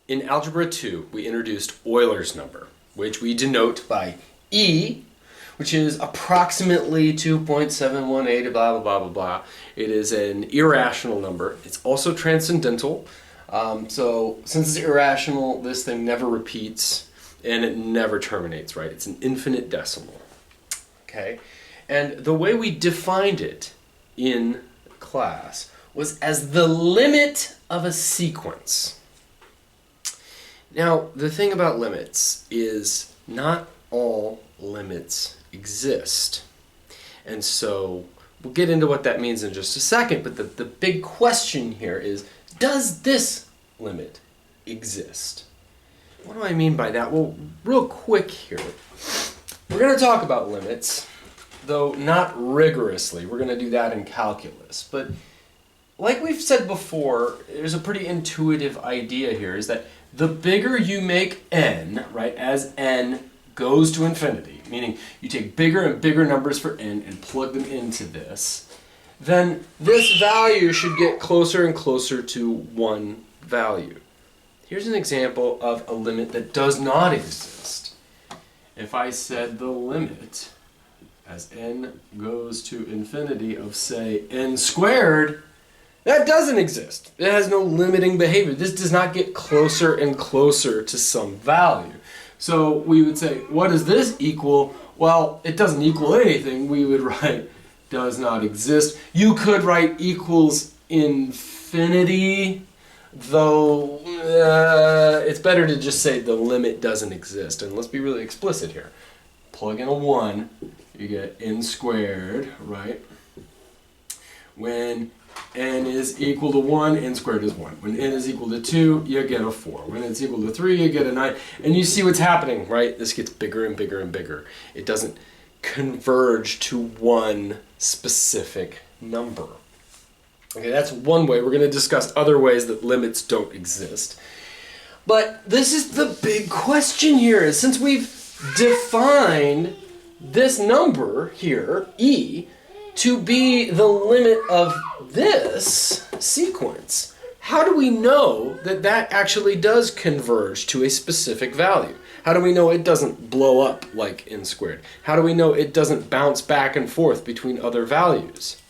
In Algebra 2, we introduced Euler's number, which we denote by E, which is approximately 2.718, blah, blah, blah, blah, blah. It is an irrational number. It's also transcendental. So since it's irrational, this thing never repeats, and it never terminates, right? It's an infinite decimal, okay? And the way we defined it in class was as the limit of a sequence. Now, the thing about limits is not all limits exist. And so we'll get into what that means in just a second, but the big question here is, does this limit exist? What do I mean by that? Well, real quick here, we're going to talk about limits, though not rigorously. We're going to do that in calculus. But like we've said before, there's a pretty intuitive idea here, is that the bigger you make n, right, as n goes to infinity, meaning you take bigger and bigger numbers for n and plug them into this, then this value should get closer and closer to one value. Here's an example of a limit that does not exist. If I said the limit as n goes to infinity of, say, n squared, that doesn't exist. It has no limiting behavior. This does not get closer and closer to some value. So we would say, what does this equal? Well, it doesn't equal anything. We would write does not exist. You could write equals infinity, though it's better to just say the limit doesn't exist. And let's be really explicit here. Plug in a 1, you get n squared, right? When n is equal to 1, n squared is 1. When n is equal to 2, you get a 4. When it's equal to 3, you get a 9. And you see what's happening, right? This gets bigger and bigger and bigger. It doesn't converge to one specific number. Okay, that's one way. We're going to discuss other ways that limits don't exist. But this is the big question here, is since we've defined this number here, e, to be the limit of this sequence, how do we know that that actually does converge to a specific value? How do we know it doesn't blow up like n squared? How do we know it doesn't bounce back and forth between other values?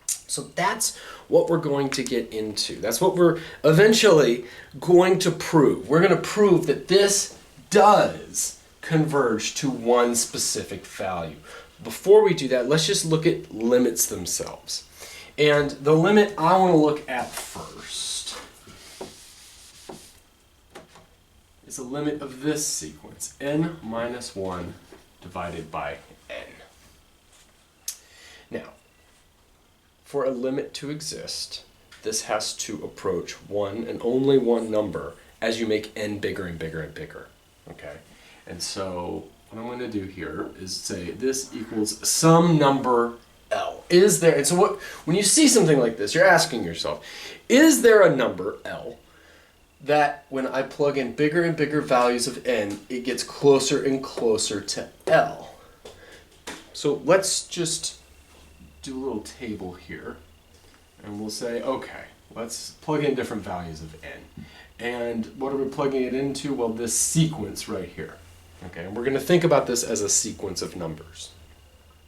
So that's what we're going to get into. That's what we're eventually going to prove. We're going to prove that this does converge to one specific value. Before we do that, let's just look at limits themselves. And the limit I want to look at first is the limit of this sequence, n minus 1 divided by n. Now, for a limit to exist, this has to approach one and only one number as you make n bigger and bigger and bigger. Okay? And so what I'm going to do here is say this equals some number L. Is there, and so when you see something like this, you're asking yourself, is there a number L that when I plug in bigger and bigger values of n, it gets closer and closer to L? So let's just do a little table here, and we'll say, okay, let's plug in different values of n. And what are we plugging it into? Well, this sequence right here. Okay, and we're going to think about this as a sequence of numbers.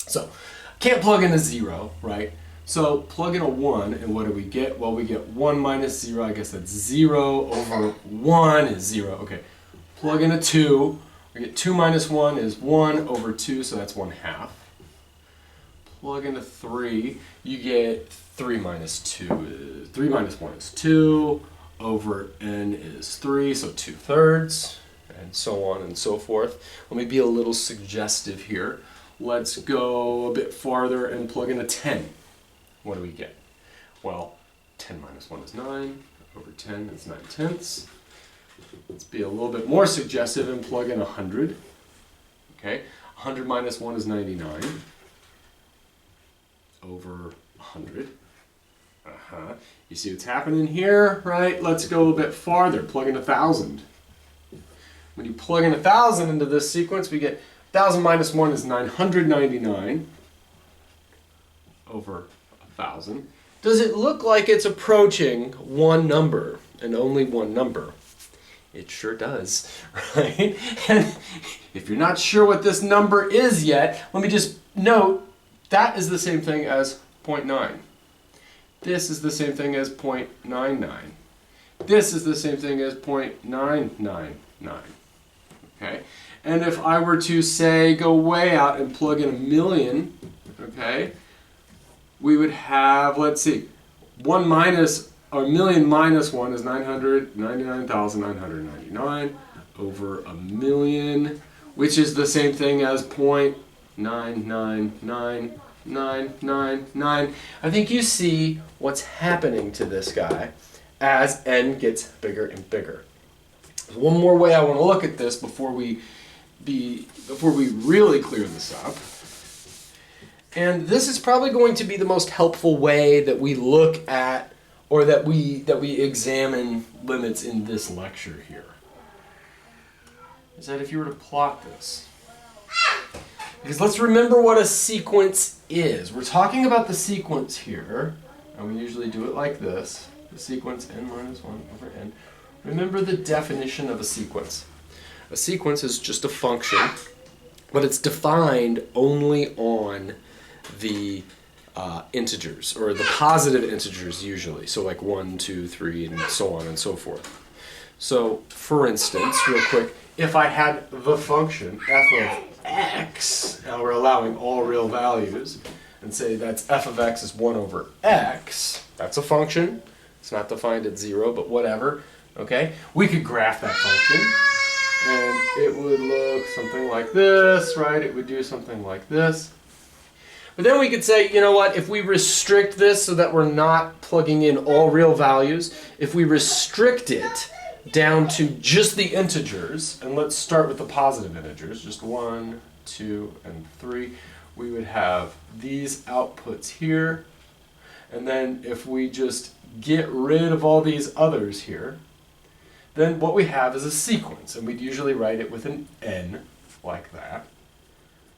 So, can't plug in a 0, right? So, plug in a 1, and what do we get? Well, we get 1 minus 0, I guess that's 0 over 1 is 0. Okay, plug in a 2, we get 2 minus 1 is 1 over 2, so that's 1/2. Plug in a 3, you get 3 minus 2 is, 3 minus 1 is 2, over n is 3, so 2/3. And so on and so forth. Let me be a little suggestive here. Let's go a bit farther and plug in a 10. What do we get? Well, 10 minus 1 is 9. Over 10 is 9/10. Let's be a little bit more suggestive and plug in 100. Okay, 100 minus 1 is 99. Over 100. You see what's happening here, right? Let's go a bit farther. Plug in 1,000. When you plug in 1,000 into this sequence, we get 1,000 minus 1 is 999 over 1,000. Does it look like it's approaching one number and only one number? It sure does, right? And if you're not sure what this number is yet, let me just note that is the same thing as 0.9. This is the same thing as 0.99. This is the same thing as 0.999. Okay? And if I were to say go way out and plug in 1,000,000, okay, we would have, let's see, 1,000,000 minus 1 is 999,999 over 1,000,000, which is the same thing as 0.999999. I think you see what's happening to this guy as n gets bigger and bigger. There's one more way I want to look at this before we really clear this up. And this is probably going to be the most helpful way that we look at or that we examine limits in this lecture here. Is that if you were to plot this. Because let's remember what a sequence is. We're talking about the sequence here, and we usually do it like this. The sequence n minus 1 over n. Remember the definition of a sequence. A sequence is just a function, but it's defined only on the integers, or the positive integers usually. So like 1, 2, 3, and so on and so forth. So, for instance, real quick, if I had the function f of x, now we're allowing all real values, and say that's f of x is 1 over x, that's a function. It's not defined at 0, but whatever. Okay? We could graph that function, and it would look something like this, right? It would do something like this. But then we could say, you know what, if we restrict this so that we're not plugging in all real values, if we restrict it down to just the integers, and let's start with the positive integers, just 1, 2, and 3, we would have these outputs here. And then if we just get rid of all these others here, then what we have is a sequence, and we'd usually write it with an n, like that,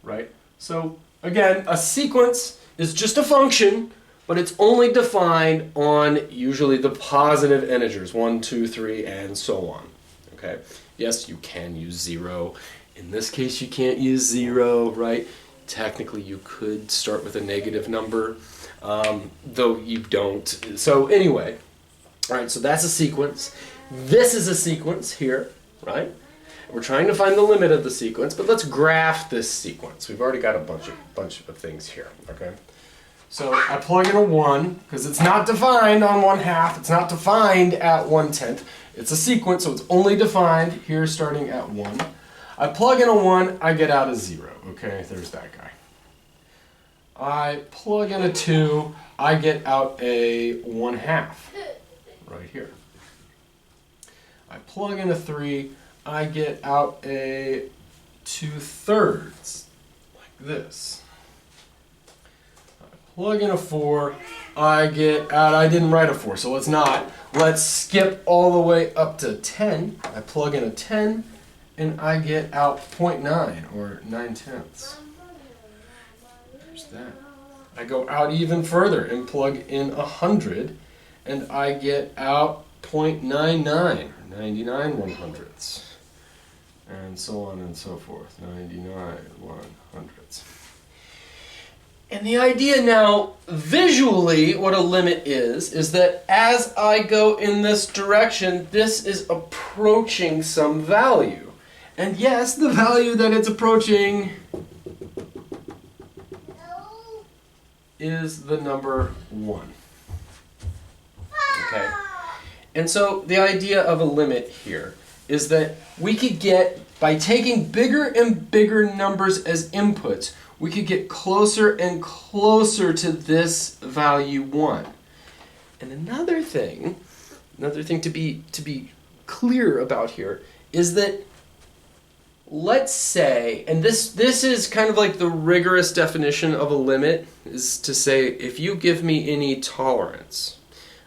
right? So again, a sequence is just a function, but it's only defined on usually the positive integers, 1, 2, 3, and so on. Okay? Yes, you can use 0. In this case, you can't use 0, right? Technically, you could start with a negative number, though you don't. So anyway, all right, so that's a sequence. This is a sequence here, right? We're trying to find the limit of the sequence, but let's graph this sequence. We've already got a bunch of things here, okay? So I plug in a 1, because it's not defined on 1/2. It's not defined at 1/10. It's a sequence, so it's only defined here starting at 1. I plug in a 1, I get out a 0, okay? There's that guy. I plug in a 2, I get out a 1/2, right here. I plug in a 3, I get out a 2/3, like this. I plug in a 4, I get out, I didn't write a 4, so let's not. Let's skip all the way up to 10. I plug in a 10, and I get out 0.9, or 9/10. There's that. I go out even further and plug in 100, and I get out 0.99, 99 100ths. And so on and so forth, 99 100ths. And the idea now, visually, what a limit is that as I go in this direction, this is approaching some value. And yes, the value that it's approaching is the number 1. Okay? And so the idea of a limit here is that we could get, by taking bigger and bigger numbers as inputs, we could get closer and closer to this value 1. And another thing to be clear about here is that, let's say, and this is kind of like the rigorous definition of a limit, is to say if you give me any tolerance,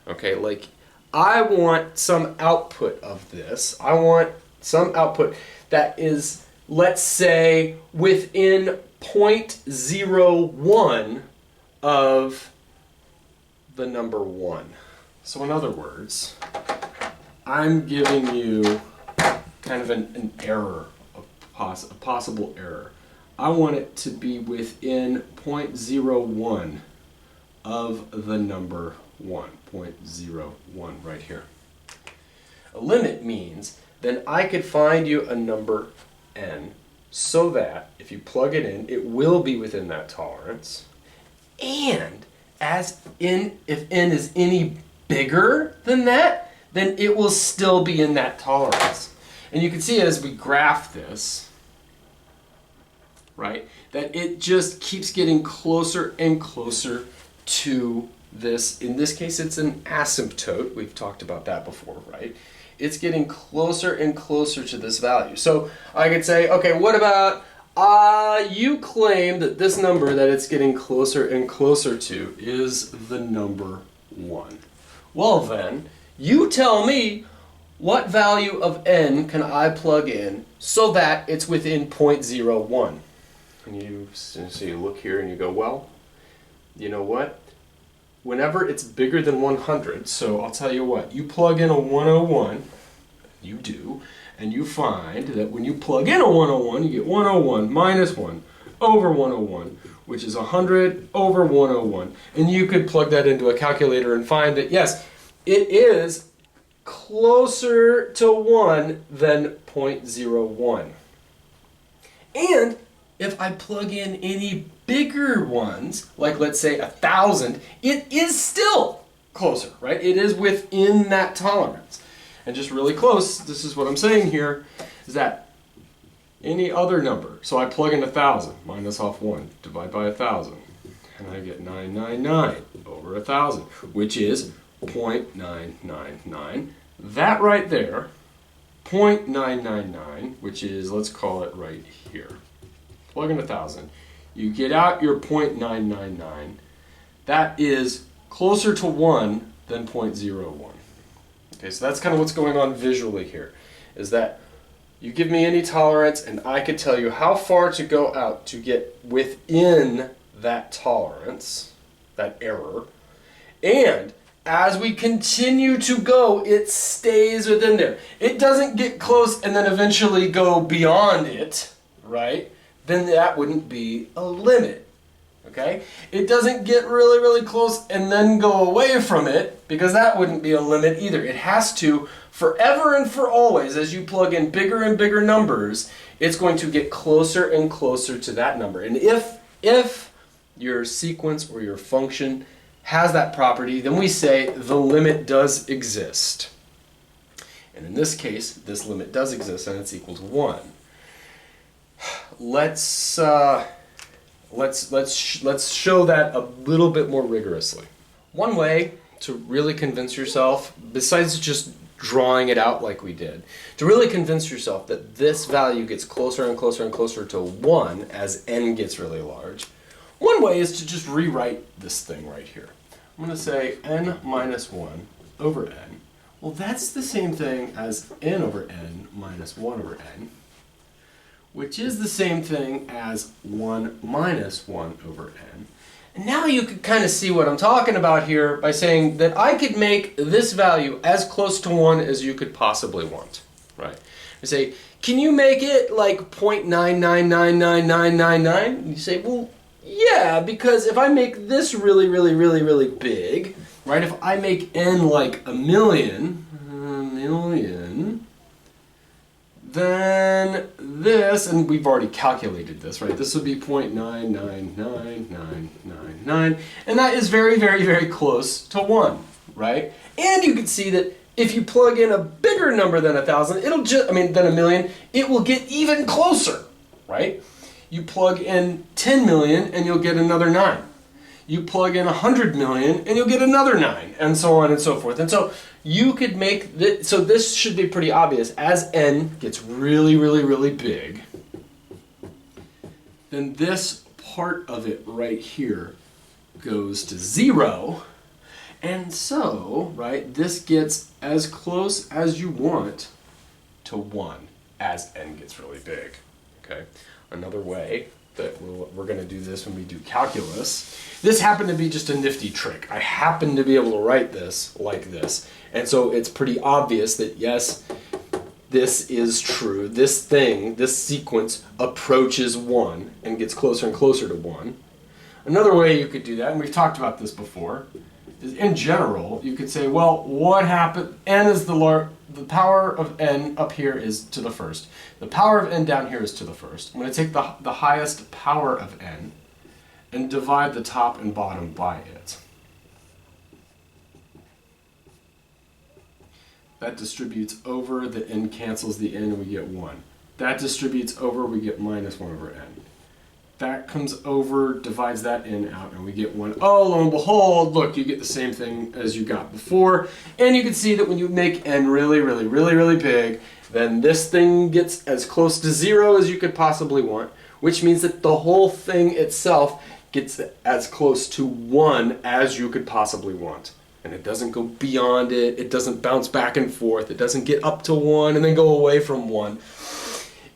okay, like I want some output of this. I want some output that is, let's say, within 0.01 of the number 1. So in other words, I'm giving you kind of an error, a possible error. I want it to be within 0.01 of the number 1, 0.01 right here. A limit means then I could find you a number n so that if you plug it in, it will be within that tolerance. And if n is any bigger than that, then it will still be in that tolerance. And you can see as we graph this, right, that it just keeps getting closer and closer to this. In this case, it's an asymptote. We've talked about that before, right? It's getting closer and closer to this value. So I could say, okay, what about you claim that this number that it's getting closer and closer to is the number 1. Well then, you tell me what value of n can I plug in so that it's within 0.01. And so you look here and you go, well, you know what? Whenever it's bigger than 100, so I'll tell you what, you plug in a 101, you do, and you find that when you plug in a 101, you get 101 minus 1 over 101, which is 100 over 101. And you could plug that into a calculator and find that, yes, it is closer to 1 than 0.01. And if I plug in any bigger ones, like let's say 1,000, it is still closer, right? It is within that tolerance. And just really close, this is what I'm saying here, is that any other number, so I plug in 1,000, minus off 1, divide by 1,000, and I get 999 over 1,000, which is 0.999. That right there, 0.999, which is, let's call it right here. Plug in 1,000. You get out your 0.999. That is closer to 1 than 0.01. Okay, so that's kind of what's going on visually here, is that you give me any tolerance and I could tell you how far to go out to get within that tolerance, that error, and as we continue to go, it stays within there. It doesn't get close and then eventually go beyond it, right? Then that wouldn't be a limit, okay? It doesn't get really, really close and then go away from it, because that wouldn't be a limit either. It has to, forever and for always, as you plug in bigger and bigger numbers, it's going to get closer and closer to that number. And if your sequence or your function has that property, then we say the limit does exist. And in this case, this limit does exist and it's equal to 1. Let's show that a little bit more rigorously. One way to really convince yourself, besides just drawing it out like we did, to really convince yourself that this value gets closer and closer and closer to 1 as n gets really large, one way is to just rewrite this thing right here. I'm going to say n minus 1 over n. Well, that's the same thing as n over n minus 1 over n, which is the same thing as 1 minus 1 over n. And now you could kind of see what I'm talking about here by saying that I could make this value as close to 1 as you could possibly want, right? I say, can you make it like 0.9999999? And you say, well, yeah, because if I make this really, really, really, really big, right? If I make n like a million, then this, and we've already calculated this, right? This would be 0.999999, and that is very, very, very close to 1, right? And you can see that if you plug in a bigger number than 1,000, than a million, it will get even closer, right? You plug in 10 million and you'll get another 9. You plug in 100 million and you'll get another 9, and so on and so forth. And so you could make this, so this should be pretty obvious. As n gets really, really, really big, then this part of it right here goes to 0. And so, right, this gets as close as you want to 1 as n gets really big, okay? Another way that we're going to do this when we do calculus. This happened to be just a nifty trick. I happen to be able to write this like this. And so it's pretty obvious that, yes, this is true. This thing, this sequence approaches 1 and gets closer and closer to 1. Another way you could do that, and we've talked about this before, is in general, you could say, well, what happened? N is the power of n up here is to the first. The power of n down here is to the first. I'm going to take the highest power of n and divide the top and bottom by it. That distributes over, the n cancels the n, and we get 1. That distributes over, we get minus 1 over n. That comes over, divides that n out, and we get 1. Oh, lo and behold, look, you get the same thing as you got before. And you can see that when you make n really, really, really, really big, then this thing gets as close to 0 as you could possibly want, which means that the whole thing itself gets as close to 1 as you could possibly want. And it doesn't go beyond it, it doesn't bounce back and forth, it doesn't get up to 1 and then go away from 1.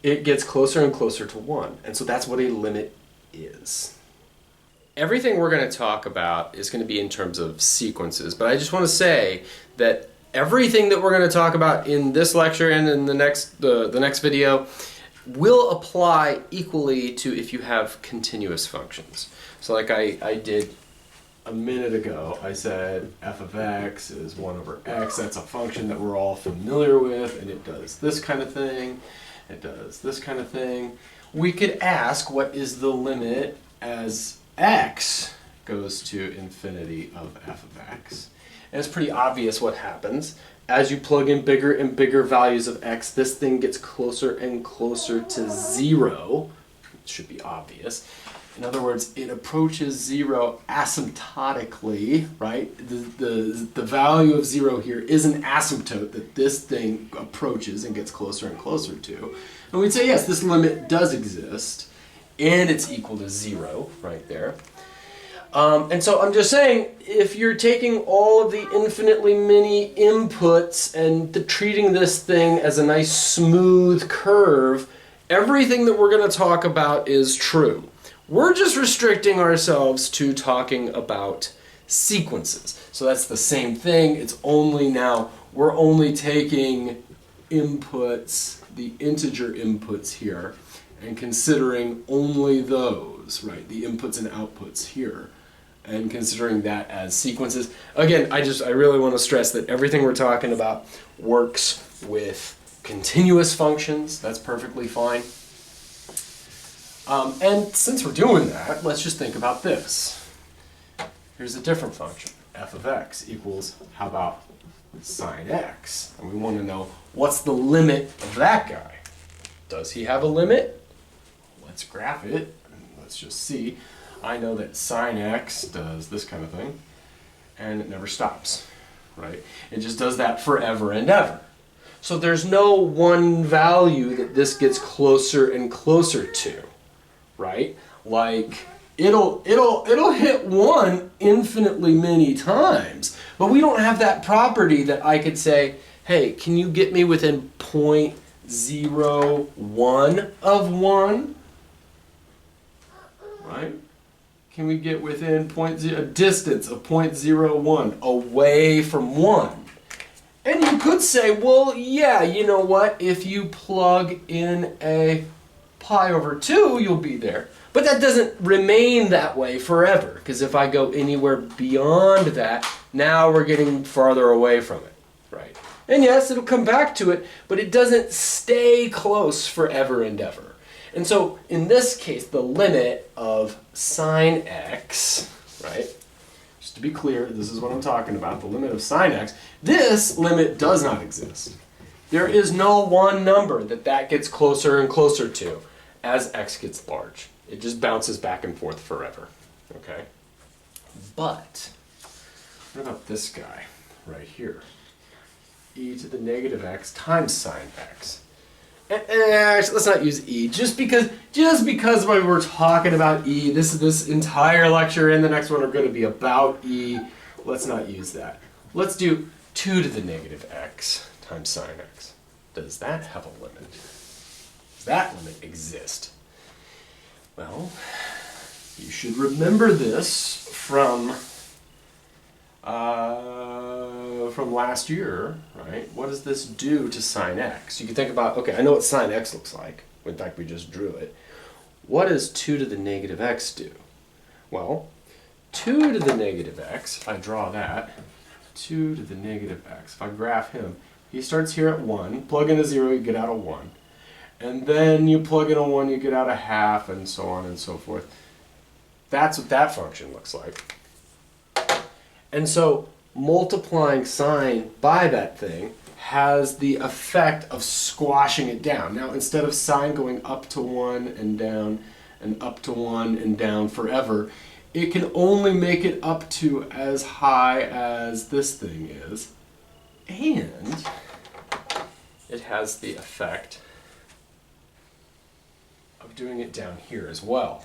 It gets closer and closer to 1. And so that's what a limit is. Everything we're going to talk about is going to be in terms of sequences, but I just want to say that everything that we're going to talk about in this lecture and in the next video will apply equally to if you have continuous functions. So like I did a minute ago, I said f of x is 1 over x. That's a function that we're all familiar with, and it does this kind of thing. It does this kind of thing. We could ask, what is the limit as x goes to infinity of f of x? And it's pretty obvious what happens. As you plug in bigger and bigger values of x, this thing gets closer and closer to 0. It should be obvious. In other words, it approaches 0 asymptotically, right? The value of 0 here is an asymptote that this thing approaches and gets closer and closer to. And we'd say, yes, this limit does exist, and it's equal to 0 right there. And so I'm just saying, if you're taking all of the infinitely many inputs and treating this thing as a nice smooth curve, everything that we're going to talk about is true. We're just restricting ourselves to talking about sequences. So that's the same thing. It's only now, we're only taking inputs, the integer inputs here, and considering only those, right? The inputs and outputs here, and considering that as sequences. Again, I really want to stress that everything we're talking about works with continuous functions. That's perfectly fine. And since we're doing that, let's just think about this. Here's a different function. F of x equals, how about sine x? And we want to know, what's the limit of that guy? Does he have a limit? Let's graph it. Let's just see. I know that sine x does this kind of thing, and it never stops, right? It just does that forever and ever. So there's no one value that this gets closer and closer to. Right? Like it'll hit 1 infinitely many times, but we don't have that property that I could say, hey, can you get me within 0.01 of 1? Right? Can we get within a distance of 0.01 away from 1? And you could say, well, yeah, you know what? If you plug in a pi over 2, you'll be there. But that doesn't remain that way forever, because if I go anywhere beyond that, now we're getting farther away from it, right? And yes, it'll come back to it, but it doesn't stay close forever and ever. And so in this case, the limit of sine x, right? Just to be clear, this is what I'm talking about, the limit of sine x. This limit does not exist. There is no one number that gets closer and closer to as x gets large. It just bounces back and forth forever, okay? But what about this guy right here? E to the negative x times sine x. Actually, let's not use e, just because when we're talking about e, this entire lecture and the next one are going to be about e. Let's not use that. Let's do 2 to the negative x times sine x. Does that have a limit? Does that limit exist? Well, you should remember this from from last year, right, what does this do to sine x? You can think about, okay, I know what sine x looks like. In fact, we just drew it. What does 2 to the negative x do? Well, 2 to the negative x, I draw that, 2 to the negative x. If I graph him, he starts here at 1. Plug in a 0, you get out a 1. And then you plug in a 1, you get out a half, and so on and so forth. That's what that function looks like. And so multiplying sine by that thing has the effect of squashing it down. Now, instead of sine going up to 1 and down and up to 1 and down forever, it can only make it up to as high as this thing is. And it has the effect of doing it down here as well.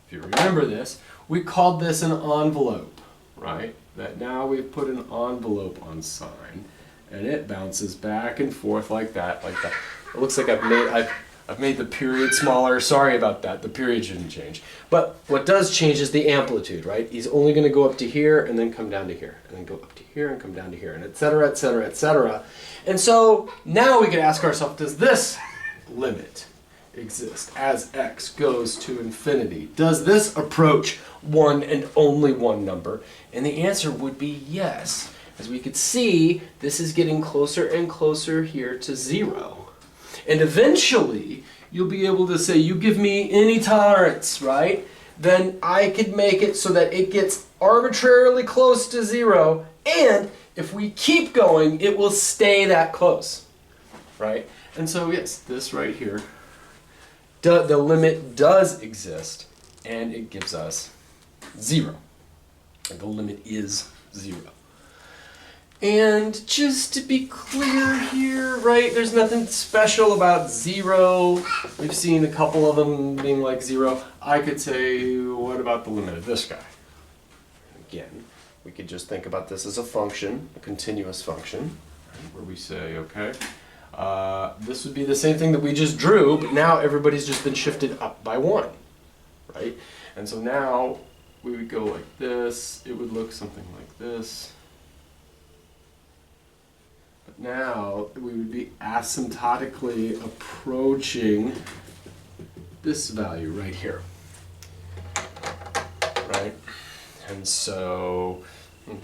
If you remember this, we called this an envelope, right? That now we've put an envelope on sine, and it bounces back and forth like that, like that. It looks like I've made the period smaller. Sorry about that. The period shouldn't change. But what does change is the amplitude, right? He's only going to go up to here and then come down to here, and then go up to here and come down to here, and et cetera, et cetera, et cetera. And so now we can ask ourselves, does this limit exist as x goes to infinity? Does this approach one and only one number? And the answer would be yes. As we could see, this is getting closer and closer here to 0. And eventually, you'll be able to say, you give me any tolerance, right? Then I could make it so that it gets arbitrarily close to 0, and if we keep going, it will stay that close, right? And so yes, this right here, the limit does exist, and it gives us 0. The limit is 0. And just to be clear here, right, there's nothing special about 0. We've seen a couple of them being like 0. I could say, what about the limit of this guy? Again, we could just think about this as a function, a continuous function, right, where we say, okay, this would be the same thing that we just drew, but now everybody's just been shifted up by 1, right? And so now we would go like this. It would look something like this. But now we would be asymptotically approaching this value right here, right? And so,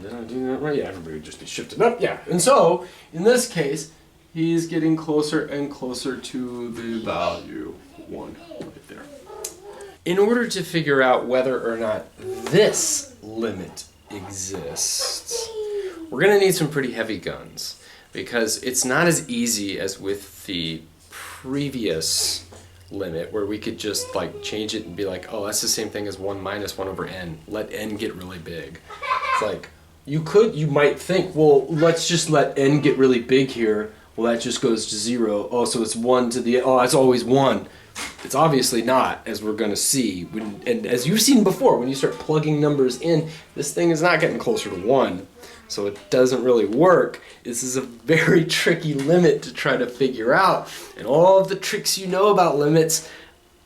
did I do that right? Yeah, everybody would just be shifted up. Yeah, and so in this case, he's getting closer and closer to the value 1 right there. In order to figure out whether or not this limit exists, we're going to need some pretty heavy guns, because it's not as easy as with the previous limit where we could just like change it and be like, oh, that's the same thing as 1 minus 1 over n. Let n get really big. It's like, you might think, well, let's just let n get really big here. Well, that just goes to 0. Oh, so it's 1 to the, oh, that's always 1. It's obviously not, as we're going to see. And as you've seen before, when you start plugging numbers in, this thing is not getting closer to 1. So it doesn't really work. This is a very tricky limit to try to figure out. And all of the tricks you know about limits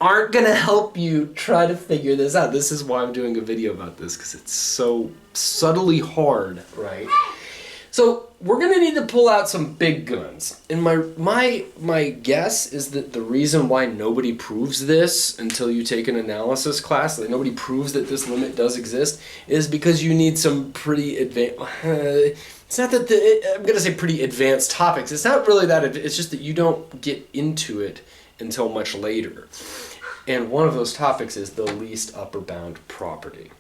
aren't going to help you try to figure this out. This is why I'm doing a video about this, because it's so subtly hard, right? So we're going to need to pull out some big guns. And my guess is that the reason why nobody proves this until you take an analysis class, that nobody proves that this limit does exist, is because you need some pretty advanced, it's not that I'm going to say pretty advanced topics. It's not really that, it's just that you don't get into it until much later. And one of those topics is the least upper bound property.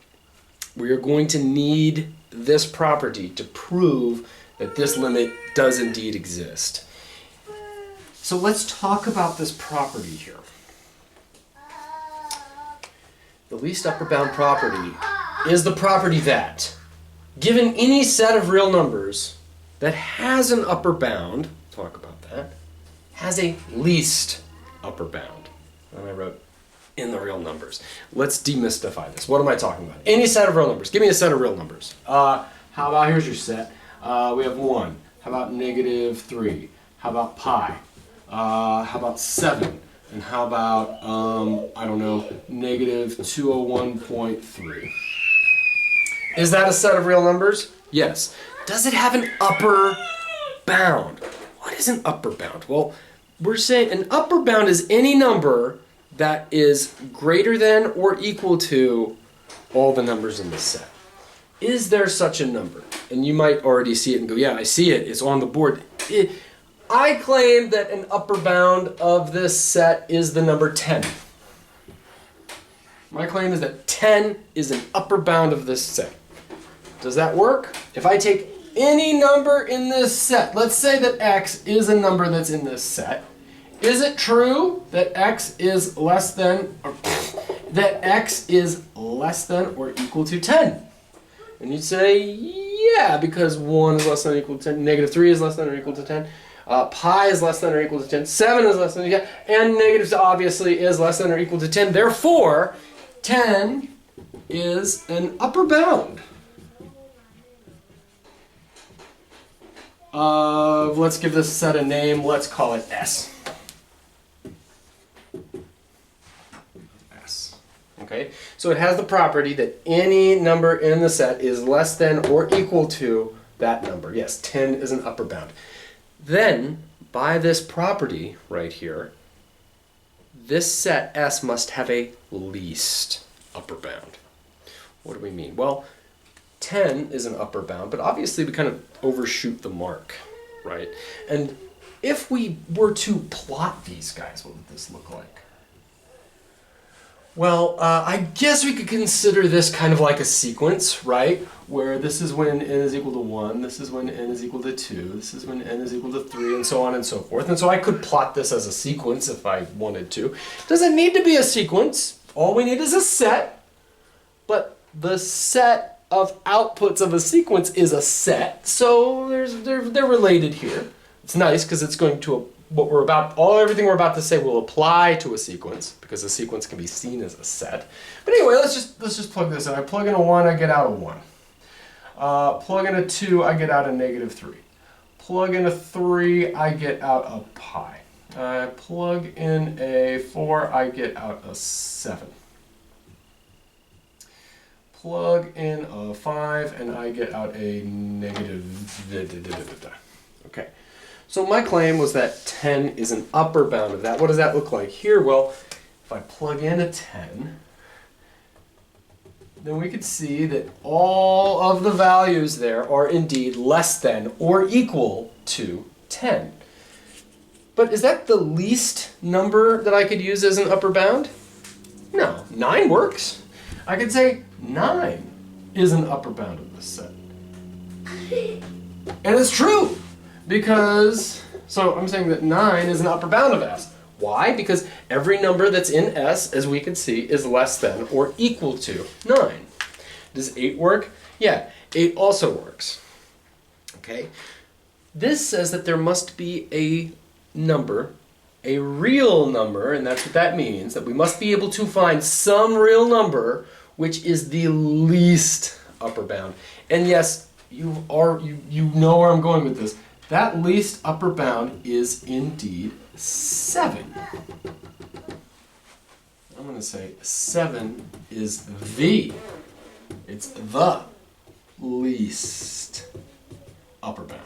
We are going to need this property to prove that this limit does indeed exist. So let's talk about this property here. The least upper bound property is the property that, given any set of real numbers that has an upper bound, talk about that, has a least upper bound. And I wrote in the real numbers. Let's demystify this. What am I talking about? Any set of real numbers. Give me a set of real numbers. How about, here's your set. We have 1. How about -3? How about pi? How about 7? And how about, I don't know, -201.3? Is that a set of real numbers? Yes. Does it have an upper bound? What is an upper bound? Well, we're saying an upper bound is any number that is greater than or equal to all the numbers in the set. Is there such a number? And you might already see it and go, yeah, I see it. It's on the board. I claim that an upper bound of this set is the number 10. My claim is that 10 is an upper bound of this set. Does that work? If I take any number in this set, let's say that x is a number that's in this set, is it true that x is less than or equal to 10? And you'd say, yeah, because 1 is less than or equal to 10, negative 3 is less than or equal to 10, pi is less than or equal to 10, 7 is less than or equal to 10, and negative obviously is less than or equal to 10. Therefore, 10 is an upper bound of, let's give this set a name, let's call it S. Okay, so it has the property that any number in the set is less than or equal to that number. Yes, 10 is an upper bound. Then, by this property right here, this set S must have a least upper bound. What do we mean? Well, 10 is an upper bound, but obviously we kind of overshoot the mark, right? And if we were to plot these guys, what would this look like? Well, I guess we could consider this kind of like a sequence, right? Where this is when n is equal to 1, this is when n is equal to 2, this is when n is equal to 3, and so on and so forth. And so I could plot this as a sequence if I wanted to. Doesn't need to be a sequence. All we need is a set. But the set of outputs of a sequence is a set, so they're related here. It's nice because it's going to everything we're about to say will apply to a sequence because a sequence can be seen as a set. But anyway, let's just plug this in. I plug in a 1, I get out a 1. Plug in a 2, I get out a negative 3. Plug in a 3, I get out a pi. Plug in a 4, I get out a 7. Plug in a 5, and I get out a negative. Okay. So my claim was that 10 is an upper bound of that. What does that look like here? Well, if I plug in a 10, then we could see that all of the values there are indeed less than or equal to 10. But is that the least number that I could use as an upper bound? No, 9 works. I could say 9 is an upper bound of this set. And it's true. So I'm saying that 9 is an upper bound of S. Why? Because every number that's in S, as we can see, is less than or equal to 9. Does 8 work? Yeah, 8 also works. Okay? This says that there must be a number, a real number, and that's what that means, that we must be able to find some real number which is the least upper bound. And yes, you know where I'm going with this. That least upper bound is indeed 7. I'm going to say 7 is it's the least upper bound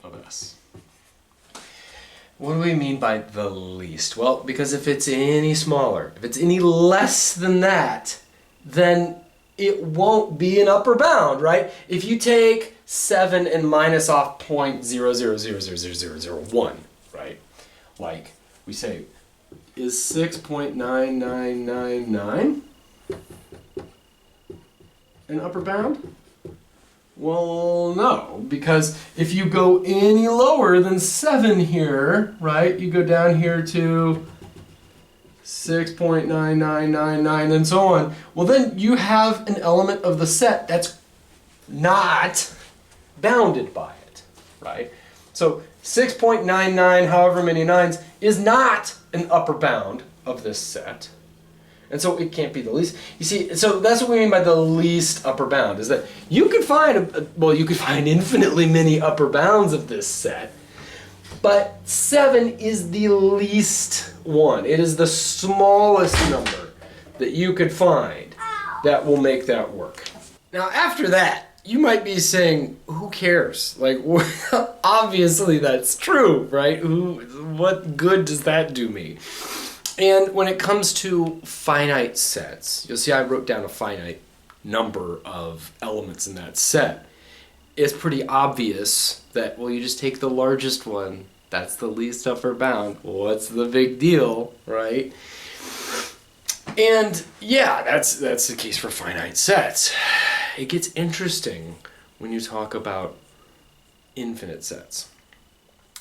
of S. What do we mean by the least? Well, because if it's any smaller, if it's any less than that, then it won't be an upper bound, right? If you take 7 and minus off 0.00000001, right? Like we say, is 6.9999 an upper bound? Well, no, because if you go any lower than 7 here, right, you go down here to 6.9999 and so on, well then you have an element of the set that's not bounded by it, right? So 6.99, however many nines, is not an upper bound of this set. And so it can't be the least. You see, so that's what we mean by the least upper bound, is that you could find, you could find infinitely many upper bounds of this set, but 7 is the least one. It is the smallest number that you could find that will make that work. Now after that, you might be saying, who cares? Like, obviously that's true, right? What good does that do me? And when it comes to finite sets, you'll see I wrote down a finite number of elements in that set. It's pretty obvious that, well, you just take the largest one. That's the least upper bound. What's the big deal, right? And yeah, that's the case for finite sets. It gets interesting when you talk about infinite sets.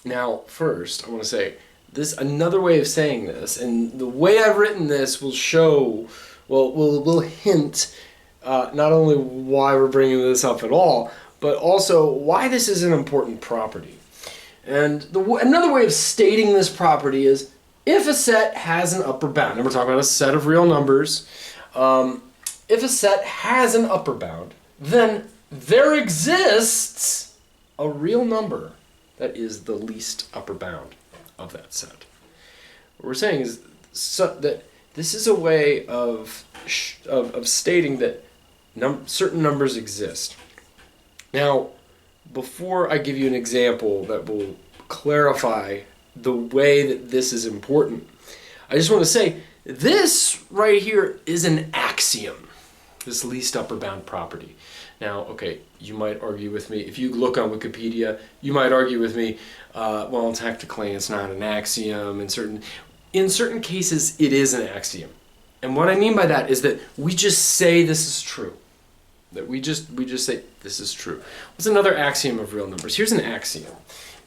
Now, first, I want to say this. Another way of saying this, and the way I've written this will show, will hint not only why we're bringing this up at all, but also why this is an important property. And another way of stating this property is if a set has an upper bound, and we're talking about a set of real numbers, if a set has an upper bound, then there exists a real number that is the least upper bound of that set. What we're saying is that this is a way of stating that certain numbers exist. Now, before I give you an example that will clarify the way that this is important, I just want to say this right here is an axiom, this least upper bound property. Now, okay, you might argue with me, if you look on Wikipedia, you might argue with me, well, technically it's not an axiom. In certain cases, it is an axiom. And what I mean by that is that we just say this is true. That we just say this is true. What's another axiom of real numbers? Here's an axiom,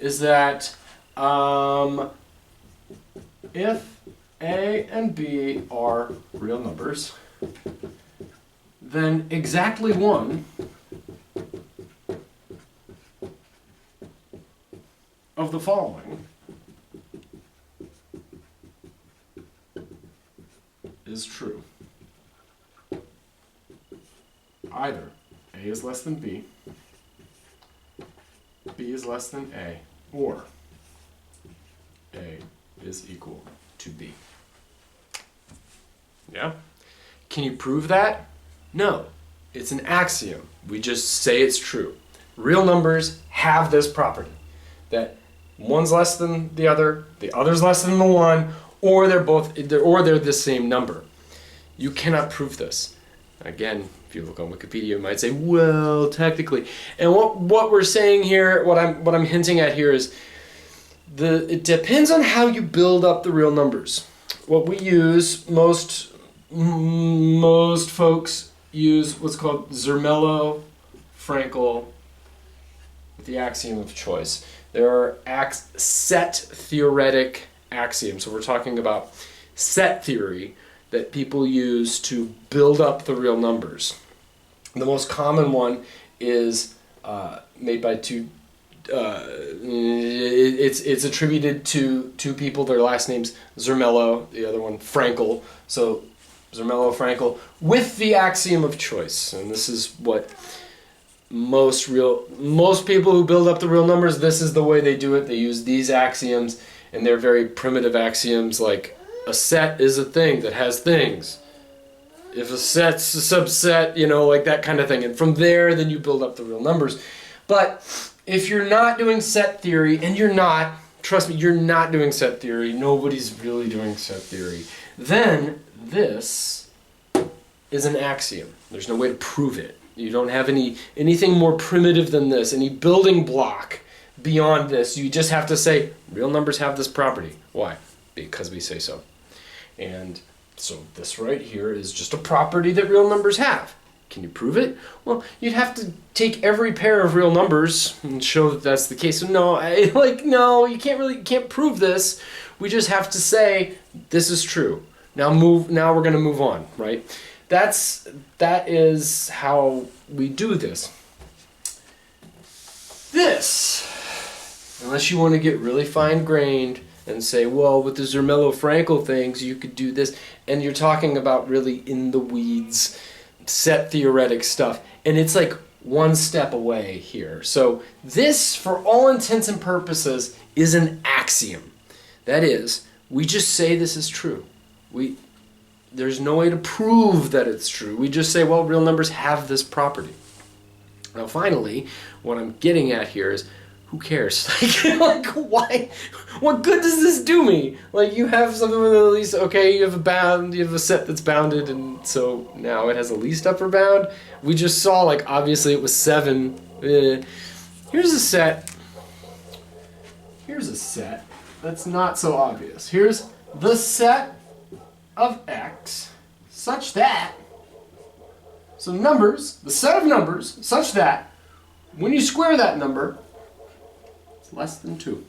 is that if A and B are real numbers, then exactly one of the following is true. Either A is less than B, B is less than A, or A is equal to B. Yeah? Can you prove that? No. It's an axiom. We just say it's true. Real numbers have this property, that one's less than the other's less than the one, or they're the same number. You cannot prove this. Again, if you look on Wikipedia, you might say, well, technically. And what we're saying here, what I'm hinting at here is it depends on how you build up the real numbers. What we use, most folks use what's called Zermelo-Fraenkel with the axiom of choice. There are set theoretic axioms. So we're talking about set theory that people use to build up the real numbers. The most common one is made by it's attributed to two people. Their last name's Zermelo, the other one Fraenkel. So Zermelo-Fraenkel with the axiom of choice. And this is what most people who build up the real numbers, this is the way they do it. They use these axioms, and they're very primitive axioms, like a set is a thing that has things. If a set's a subset, like that kind of thing. And from there, then you build up the real numbers. But if you're not doing set theory, and trust me, you're not doing set theory, nobody's really doing set theory, then this is an axiom. There's no way to prove it. You don't have anything more primitive than this, any building block beyond this. You just have to say, real numbers have this property. Why? Because we say so. And so this right here is just a property that real numbers have. Can you prove it? Well, you'd have to take every pair of real numbers and show that that's the case. So no, you can't prove this. We just have to say this is true. Now we're going to move on, right? That is how we do this. This, unless you want to get really fine-grained and say, well, with the Zermelo-Fraenkel things, you could do this, and you're talking about really in the weeds, set theoretic stuff, and it's like one step away here. So this, for all intents and purposes, is an axiom. That is, we just say this is true. There's no way to prove that it's true. We just say, well, real numbers have this property. Now, finally, what I'm getting at here is, who cares? Like, why? What good does this do me? Like, you have something with at least, okay, you have a set that's bounded, and so now it has a least upper bound. We just saw, like, obviously it was 7. Here's a set. Here's a set that's not so obvious. Here's the set of x such that, so numbers, the set of numbers such that when you square that number, it's less than 2.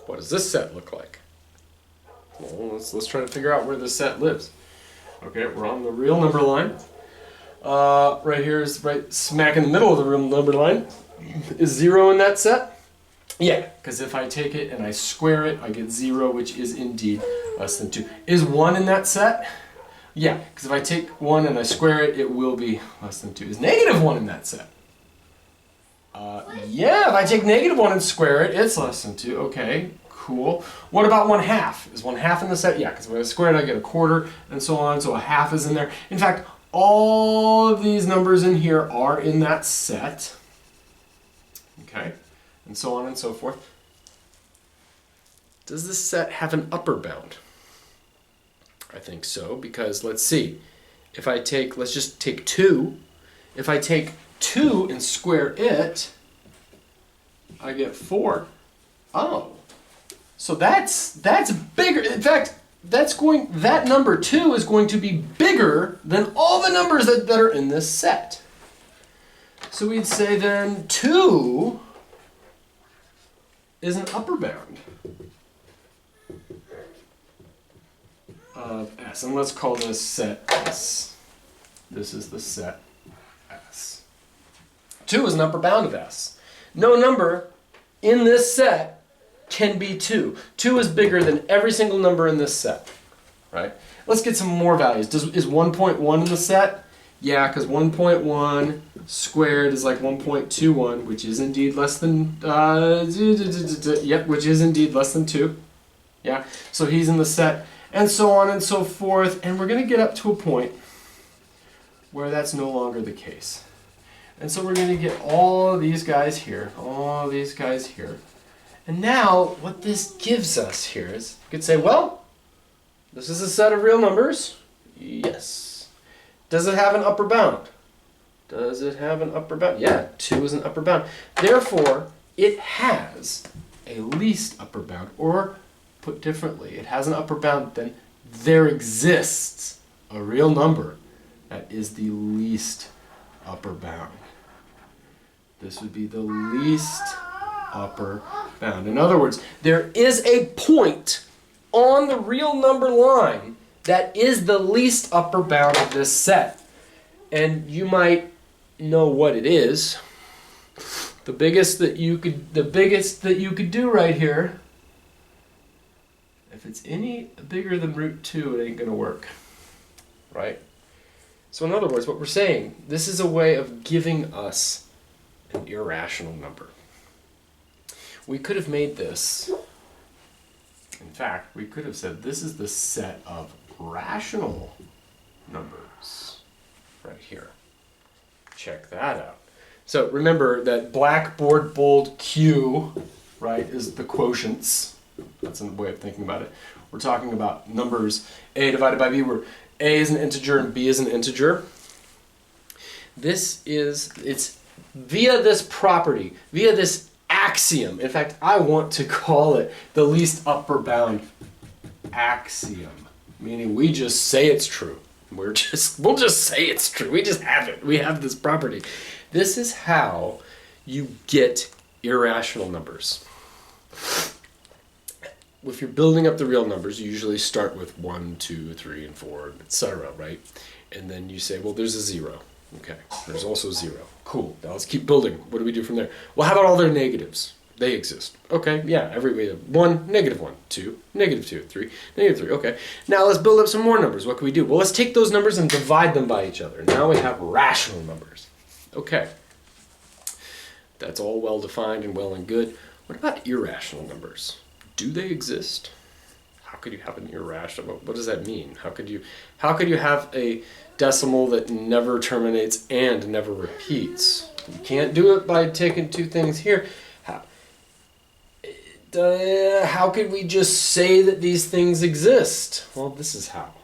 What does this set look like? Well, let's try to figure out where this set lives. Okay, we're on the real number line. Right here is right smack in the middle of the real number line. Is 0 in that set? Yeah, because if I take it and I square it, I get 0, which is indeed less than 2. Is 1 in that set? Yeah, because if I take 1 and I square it, it will be less than 2. Is -1 in that set? Yeah, if I take -1 and square it, it's less than 2. Okay, cool. What about 1/2? Is 1/2 in the set? Yeah, because when I square it, I get a quarter, and so on, so a half is in there. In fact, all of these numbers in here are in that set. Okay, and so on and so forth. Does this set have an upper bound? I think so, because let's see. If I take, let's just take 2. If I take 2 and square it, I get 4. Oh, so that's bigger. In fact, that number 2 is going to be bigger than all the numbers that are in this set. So we'd say then 2 is an upper bound of S. And let's call this set S. This is the set S. 2 is an upper bound of S. No number in this set can be 2. 2 is bigger than every single number in this set, right? Let's get some more values. Is 1.1 in the set? Yeah, because 1.1 squared is like 1.21, which is indeed less than, yep, which is indeed less than 2. Yeah, so he's in the set, and so on and so forth, and we're going to get up to a point where that's no longer the case. And so we're going to get all these guys here, all these guys here. And now, what this gives us here is, you could say, well, this is a set of real numbers. Yes. Does it have an upper bound? Does it have an upper bound? Yeah, 2 is an upper bound. Therefore, it has a least upper bound. Or, put differently, it has an upper bound, then there exists a real number that is the least upper bound. This would be the least upper bound. In other words, there is a point on the real number line that is the least upper bound of this set. And you might know what it is. The biggest that you could do right here, if it's any bigger than root 2, it ain't gonna work. Right? So in other words, what we're saying, this is a way of giving us an irrational number. We could have made this, in fact, we could have said this is the set of rational numbers right here. Check that out. So remember that blackboard bold Q, right, is the quotients. That's a way of thinking about it. We're talking about numbers A divided by B, where A is an integer and B is an integer. It's via this property, via this axiom. In fact, I want to call it the least upper bound axiom, meaning we just say it's true. We'll just say it's true. We just have it. We have this property. This is how you get irrational numbers. If you're building up the real numbers, you usually start with 1, 2, 3, and 4, etc., right? And then you say, well, there's a 0. Okay, there's also 0. Cool, now let's keep building. What do we do from there? Well, how about all their negatives? They exist. Okay, yeah, every way. 1, -1, 2, -2, 3, -3. Okay, now let's build up some more numbers. What can we do? Well, let's take those numbers and divide them by each other. Now we have rational numbers. Okay, that's all well defined and well and good. What about irrational numbers? do they exist? How could you have an irrational? What does that mean? How could you have a decimal that never terminates and never repeats? You can't do it by taking two things here. How could we just say that these things exist? Well, this is how.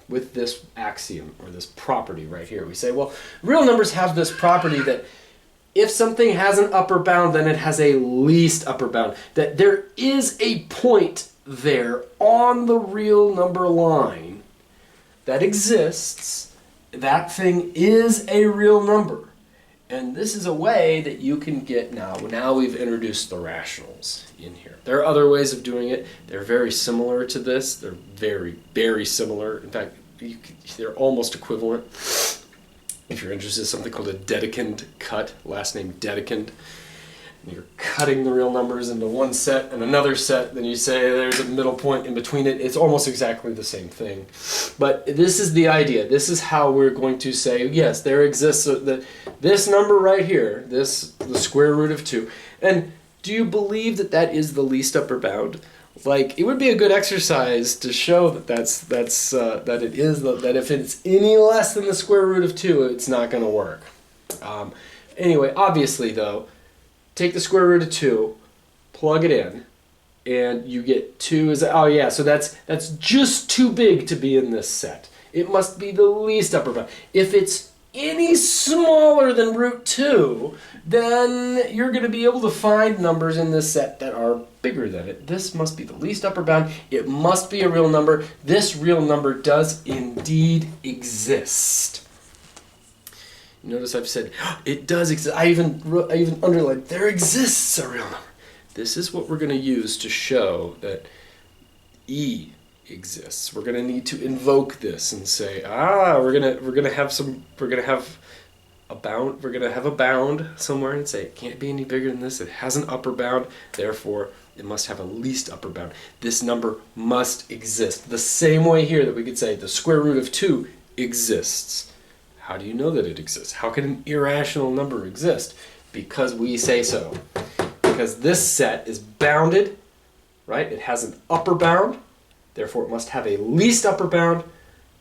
With this axiom or this property right here. We say, well, real numbers have this property that if something has an upper bound, then it has a least upper bound. That there is a point there on the real number line that exists. That thing is a real number. And this is a way that you can get now we've introduced the rationals in here. There are other ways of doing it. They're very similar to this. They're very, very similar. In fact, they're almost equivalent. If you're interested in something called a Dedekind cut, last name Dedekind, and you're cutting the real numbers into one set and another set, then you say there's a middle point in between it. It's almost exactly the same thing. But this is the idea. This is how we're going to say, yes, there exists this number right here, the square root of 2. And do you believe that that is the least upper bound? Like, it would be a good exercise to show that that it is, that if it's any less than the square root of 2, it's not going to work. Anyway, obviously though, take the square root of 2, plug it in, and you get 2 is, oh yeah, so that's just too big to be in this set. It must be the least upper bound. If it's any smaller than root 2, then you're going to be able to find numbers in this set that are bigger than it. This must be the least upper bound. It must be a real number. This real number does indeed exist. Notice I've said, it does exist. I even underlined, there exists a real number. This is what we're going to use to show that E exists. We're going to need to invoke this and say, we're going to have a bound somewhere and say it can't be any bigger than this. It has an upper bound, therefore it must have a least upper bound. This number must exist. The same way here that we could say the square root of 2 exists. How do you know that it exists? How can an irrational number exist? Because we say so. Because this set is bounded, right? It has an upper bound, therefore it must have a least upper bound.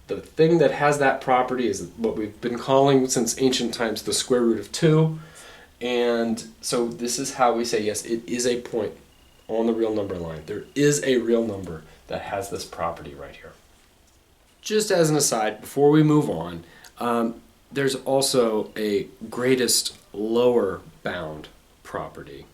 The thing that has that property is what we've been calling since ancient times the square root of 2. And so this is how we say, yes, it is a point on the real number line. There is a real number that has this property right here. Just as an aside, before we move on, there's also a greatest lower bound property.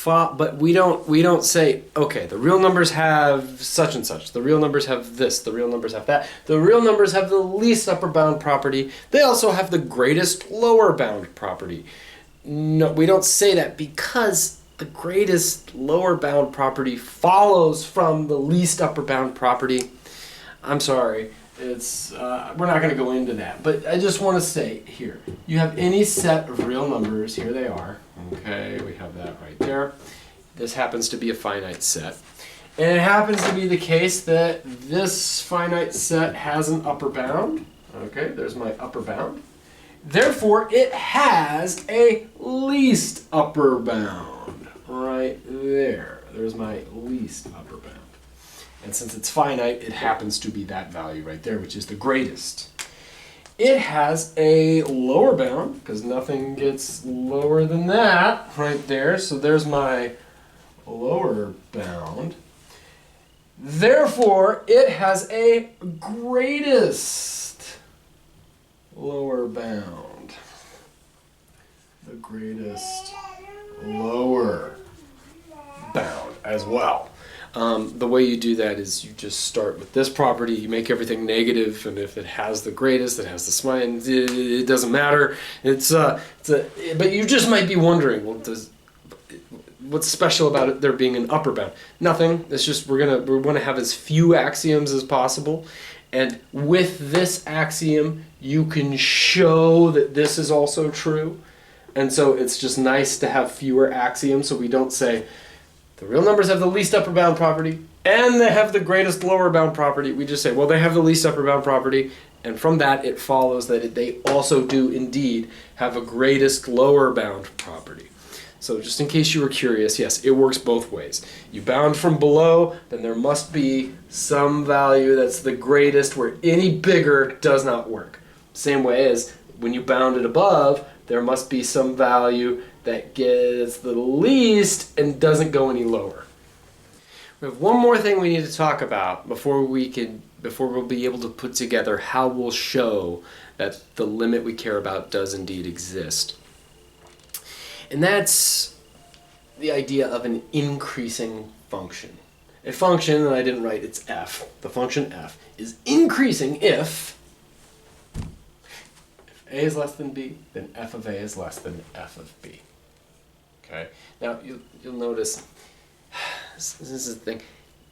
But we don't say, okay, the real numbers have such and such, the real numbers have this, the real numbers have that. The real numbers have the least upper bound property. They also have the greatest lower bound property. No, we don't say that because the greatest lower bound property follows from the least upper bound property. I'm sorry, we're not going to go into that, but I just want to say here, you have any set of real numbers, here they are, okay, we have that right there. This happens to be a finite set. And it happens to be the case that this finite set has an upper bound. Okay, there's my upper bound. Therefore, it has a least upper bound right there. There's my least upper bound. And since it's finite, it happens to be that value right there, which is the greatest. It has a lower bound, because nothing gets lower than that right there. So there's my lower bound. Therefore, it has a greatest lower bound. The greatest lower bound as well. The way you do that is you just start with this property, you make everything negative, and if it has the greatest, it has the small, it doesn't matter. But you just might be wondering, well, what's special about it there being an upper bound? Nothing. It's just we're gonna have as few axioms as possible, and with this axiom, you can show that this is also true. And so it's just nice to have fewer axioms, so we don't say the real numbers have the least upper bound property, and they have the greatest lower bound property. We just say, well, they have the least upper bound property, and from that it follows that they also do indeed have a greatest lower bound property. So just in case you were curious, yes, it works both ways. You bound from below, then there must be some value that's the greatest where any bigger does not work. Same way as when you bound it above, there must be some value that gets the least and doesn't go any lower. We have one more thing we need to talk about before we'll be able to put together how we'll show that the limit we care about does indeed exist. And that's the idea of an increasing function. A function that I didn't write, it's f. The function f is increasing if a is less than b, then f of a is less than f of b. Okay. Now you'll notice this is the thing.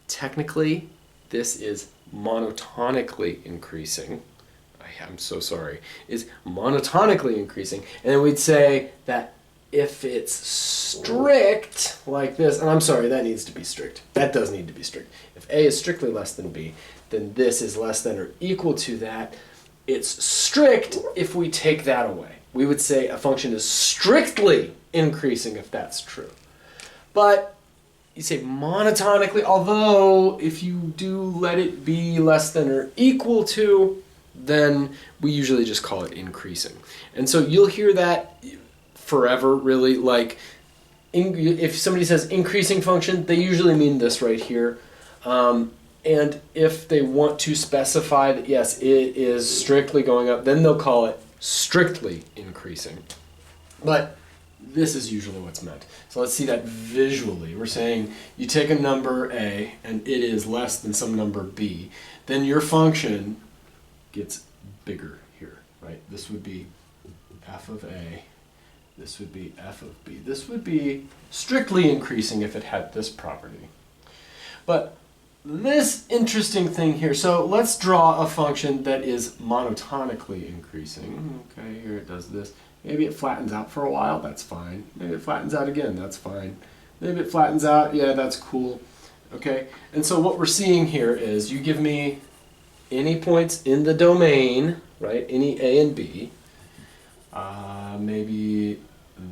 Technically, this is monotonically increasing. I'm so sorry. Is monotonically increasing, and then we'd say that if it's strict like this, and I'm sorry, that needs to be strict. That does need to be strict. If a is strictly less than b, then this is less than or equal to that. It's strict if we take that away. We would say a function is strictly increasing if that's true. But you say monotonically, although if you do let it be less than or equal to, then we usually just call it increasing. And so you'll hear that forever, really. Like, if somebody says increasing function, they usually mean this right here. And if they want to specify that, yes, it is strictly going up, then they'll call it strictly increasing. But this is usually what's meant. So let's see that visually. We're saying you take a number a, and it is less than some number b, then your function gets bigger here, right? This would be f of a. This would be f of b. This would be strictly increasing if it had this property. But this interesting thing here, so let's draw a function that is monotonically increasing. Okay, here it does this. Maybe it flattens out for a while, that's fine. Maybe it flattens out again, that's fine. Maybe it flattens out, yeah, that's cool. Okay, and so what we're seeing here is you give me any points in the domain, right, any a and b, maybe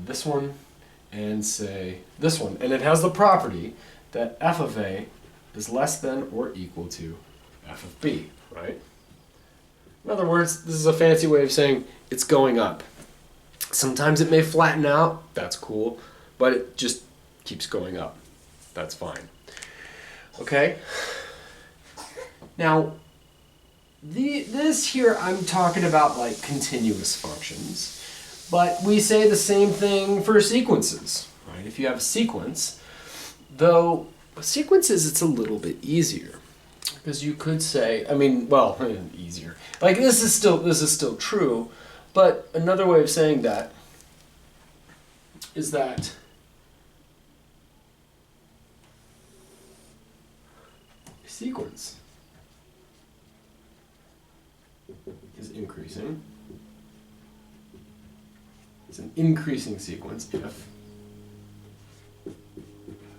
this one, and say this one. And it has the property that f of a is less than or equal to f of b, right? In other words, this is a fancy way of saying it's going up. Sometimes it may flatten out, that's cool, but it just keeps going up. That's fine. Okay? Now, this here I'm talking about like continuous functions. But we say the same thing for sequences, right? If you have a sequence, though sequences it's a little bit easier because you could say, I mean, well, easier. Like this is still true, but another way of saying that is that a sequence is increasing. It's an increasing sequence if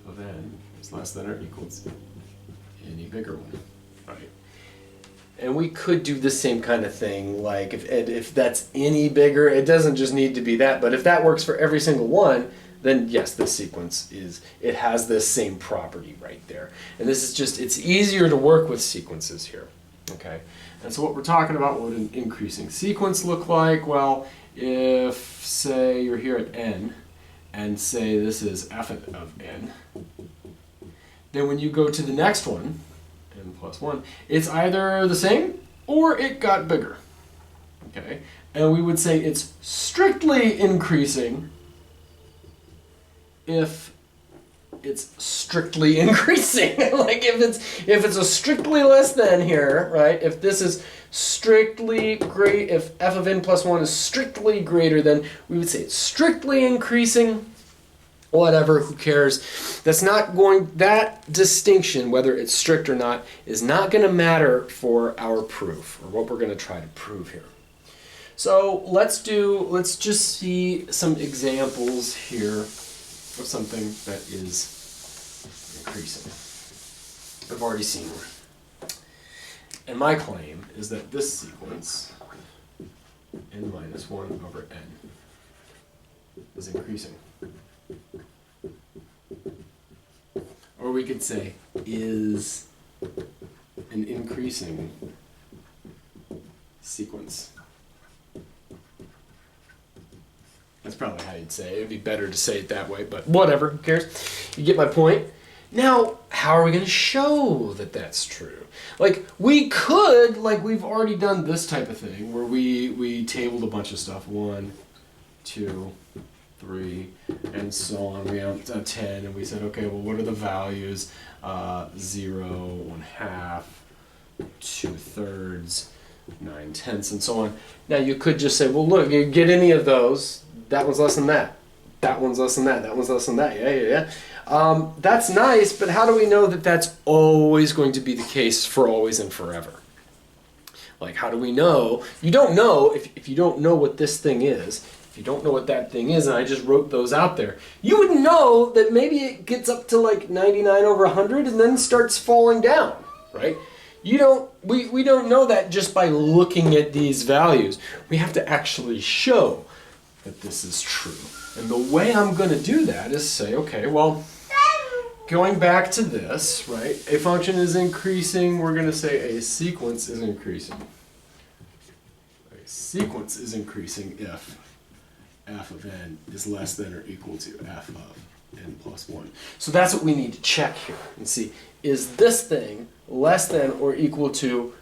of n is less than or equal to any bigger one, right? And we could do the same kind of thing, like if that's any bigger, it doesn't just need to be that, but if that works for every single one, then yes, this sequence it has this same property right there. And this is just, it's easier to work with sequences here, okay? And so what we're talking about, what would an increasing sequence look like? Well, if, say, you're here at n, and say this is f of n, then when you go to the next one, n plus 1, it's either the same or it got bigger. Okay? And we would say it's strictly increasing if it's strictly increasing. Like if it's a strictly less than here, right? If this is strictly great, if f of n plus 1 is strictly greater than, we would say it's strictly increasing. Whatever, who cares? That's not going, that distinction, whether it's strict or not, is not going to matter for our proof, or what we're going to try to prove here. So let's just see some examples here of something that is increasing. I've already seen one. And my claim is that this sequence, n minus 1 over n, is increasing. Or we could say is an increasing sequence. That's probably how you'd say it. It'd be better to say it that way, but whatever, who cares? You get my point. Now, how are we going to show that that's true? Like, we could, like we've already done this type of thing, where we tabled a bunch of stuff. 1, 2, 3, and so on. We have 10, and we said, okay, well, what are the values? 0, 1/2, 2/3, 9/10, and so on. Now, you could just say, well, look, you get any of those. That one's less than that. That one's less than that. That one's less than that. Yeah. That's nice, but how do we know that that's always going to be the case for always and forever? Like, how do we know? You don't know if you don't know what this thing is. If you don't know what that thing is, and I just wrote those out there, you would know that maybe it gets up to like 99/100 and then starts falling down, right? We don't know that just by looking at these values. We have to actually show that this is true. And the way I'm going to do that is say, okay, well, going back to this, right? A function is increasing. We're going to say a sequence is increasing. A sequence is increasing if f of n is less than or equal to f of n plus 1. So that's what we need to check here and see, is this thing less than or equal to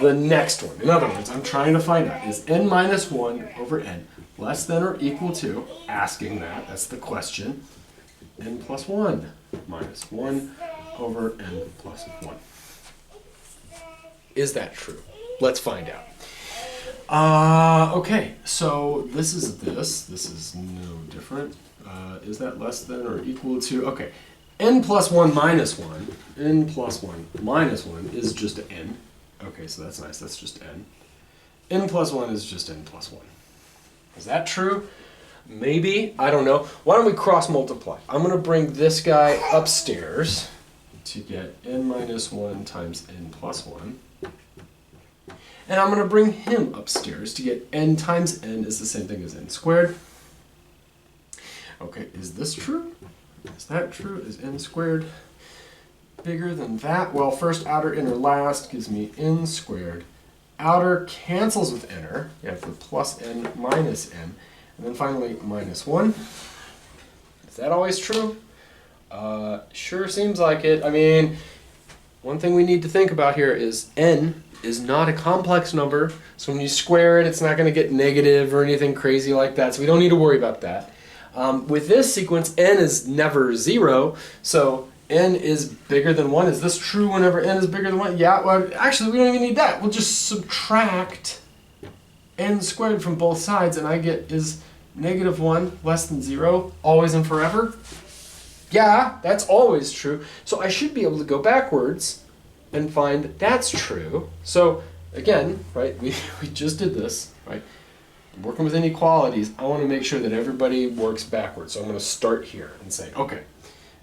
the next one? In other words, I'm trying to find out, is n minus 1 over n less than or equal to, asking that's the question, n plus 1 minus 1 over n plus 1. Is that true? Let's find out. Okay, so this is no different. Is that less than or equal to, okay, n plus 1 minus 1, n plus 1 minus 1 is just n. Okay, so that's nice, that's just n. N plus 1 is just n plus 1. Is that true? Maybe, I don't know. Why don't we cross multiply? I'm going to bring this guy upstairs to get n minus 1 times n plus 1. And I'm going to bring him upstairs to get n times n is the same thing as n squared. Okay, is this true? Is that true? Is n squared bigger than that? Well, first outer, inner, last gives me n squared. Outer cancels with inner. You have the plus n minus n. And then finally, minus 1. Is that always true? Sure seems like it. I mean, one thing we need to think about here is n is not a complex number. So when you square it, it's not going to get negative or anything crazy like that. So we don't need to worry about that. With this sequence, n is never 0. So n is bigger than 1. Is this true whenever n is bigger than 1? Yeah, well, actually, we don't even need that. We'll just subtract n squared from both sides, and I get, is negative 1 less than 0 always and forever? Yeah, that's always true. So I should be able to go backwards and find that's true. So again, right, we just did this, right? Working with inequalities, I want to make sure that everybody works backwards. So I'm going to start here and say, okay,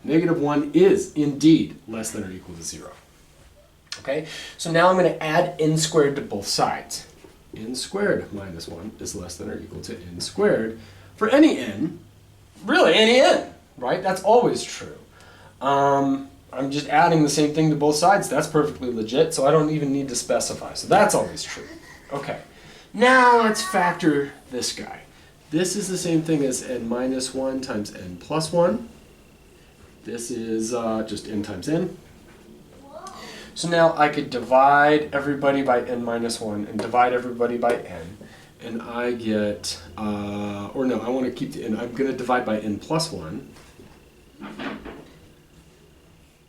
negative 1 is indeed less than or equal to 0. Okay, so now I'm going to add n squared to both sides. N squared minus 1 is less than or equal to n squared for any n, really any n, right? That's always true. I'm just adding the same thing to both sides. That's perfectly legit, so I don't even need to specify. So that's always true. Okay, now let's factor this guy. This is the same thing as n minus 1 times n plus 1. This is just n times n. So now I could divide everybody by n minus 1 and divide everybody by n. And I get, or no, I want to keep the n. I'm going to divide by n plus 1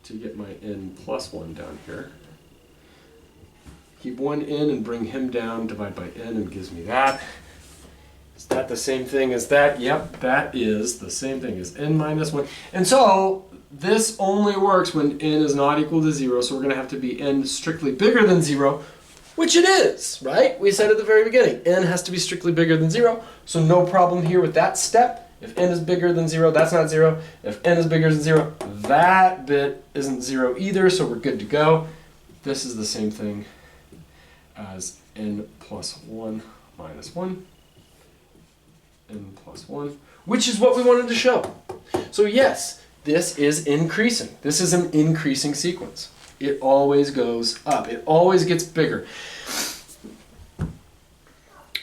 to get my n plus 1 down here. Keep one n and bring him down, divide by n, and gives me that. Is that the same thing as that? Yep, that is the same thing as n minus 1. And so this only works when n is not equal to 0, so we're going to have to be n strictly bigger than 0, which it is, right? We said at the very beginning, n has to be strictly bigger than 0, so no problem here with that step. If n is bigger than 0, that's not 0. If n is bigger than 0, that bit isn't 0 either, so we're good to go. This is the same thing as n plus 1 minus 1, n plus 1, which is what we wanted to show. So yes, this is increasing. This is an increasing sequence. It always goes up. It always gets bigger.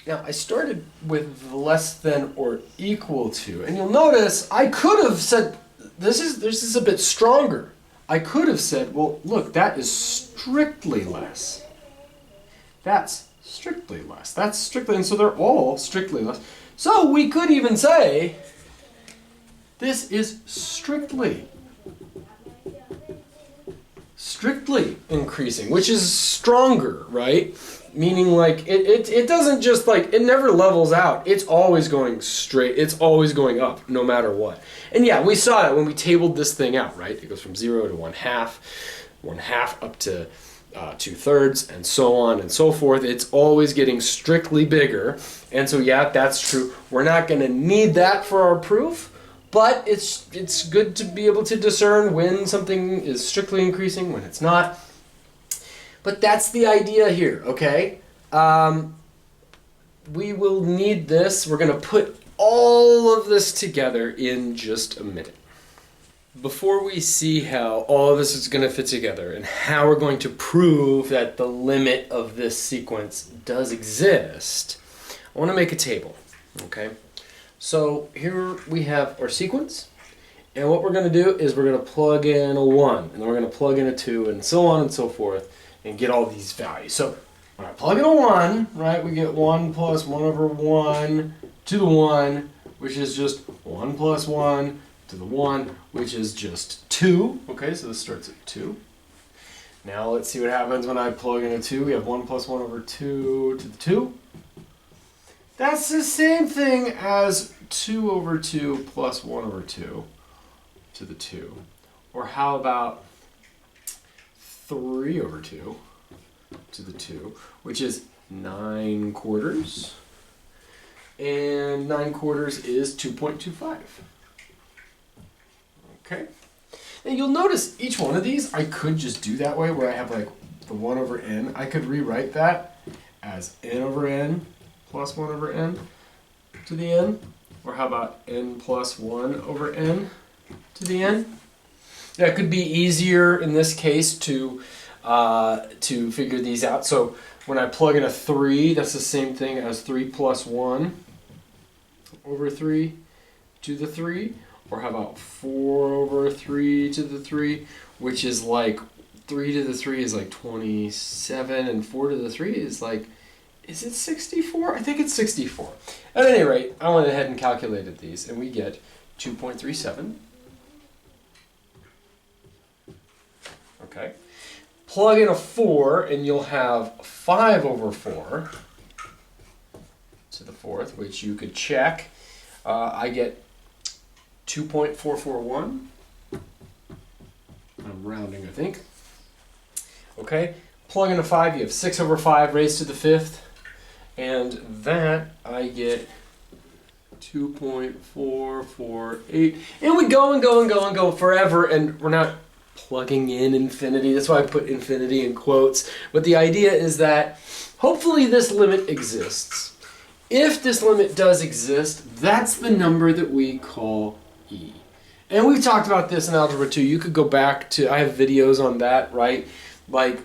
Now, I started with less than or equal to, and you'll notice I could have said, this is a bit stronger. I could have said, well, look, that is strictly less. That's strictly less. That's strictly, and so they're all strictly less. So we could even say, this is strictly increasing, which is stronger, right? Meaning like it doesn't just like, it never levels out. It's always going straight. It's always going up no matter what. And yeah, we saw that when we tabled this thing out, right? It goes from 0 to 1/2 up to 2/3, and so on and so forth. It's always getting strictly bigger. And so yeah, that's true. We're not going to need that for our proof, but it's good to be able to discern when something is strictly increasing, when it's not. But that's the idea here, okay? We will need this. We're going to put all of this together in just a minute. Before we see how all of this is going to fit together and how we're going to prove that the limit of this sequence does exist, I want to make a table, okay? So here we have our sequence, and what we're going to do is we're going to plug in a 1, and then we're going to plug in a 2, and so on and so forth, and get all these values. So when I plug in a 1, right, we get 1 plus 1 over 1 to the 1, which is just 1 plus 1 to the 1, which is just 2. Okay, so this starts at 2. Now let's see what happens when I plug in a 2. We have 1 plus 1 over 2 to the 2. That's the same thing as 2 over 2 plus 1 over 2 to the 2. Or how about 3 over 2 to the 2, which is 9/4. And 9/4 is 2.25. Okay. Now you'll notice each one of these, I could just do that way where I have like the 1 over n. I could rewrite that as n over n plus 1 over n to the n. Or how about n plus 1 over n to the n? That could be easier in this case to figure these out. So when I plug in a 3, that's the same thing as 3 plus 1 over 3 to the 3. Or how about 4 over 3 to the 3, which is like 3 to the 3 is like 27, and 4 to the 3 is like, is it 64? I think it's 64. At any rate, I went ahead and calculated these, and we get 2.37. Okay. Plug in a 4, and you'll have 5 over 4 to the 4th, which you could check. I get 2.441. I'm rounding, I think. Okay. Plug in a 5, you have 6 over 5 raised to the 5th. And that I get 2.448. And we go and go and go and go forever, and we're not plugging in infinity. That's why I put infinity in quotes. But the idea is that hopefully this limit exists. If this limit does exist, that's the number that we call E. And we've talked about this in Algebra 2. You could go back to, I have videos on that, right? Like,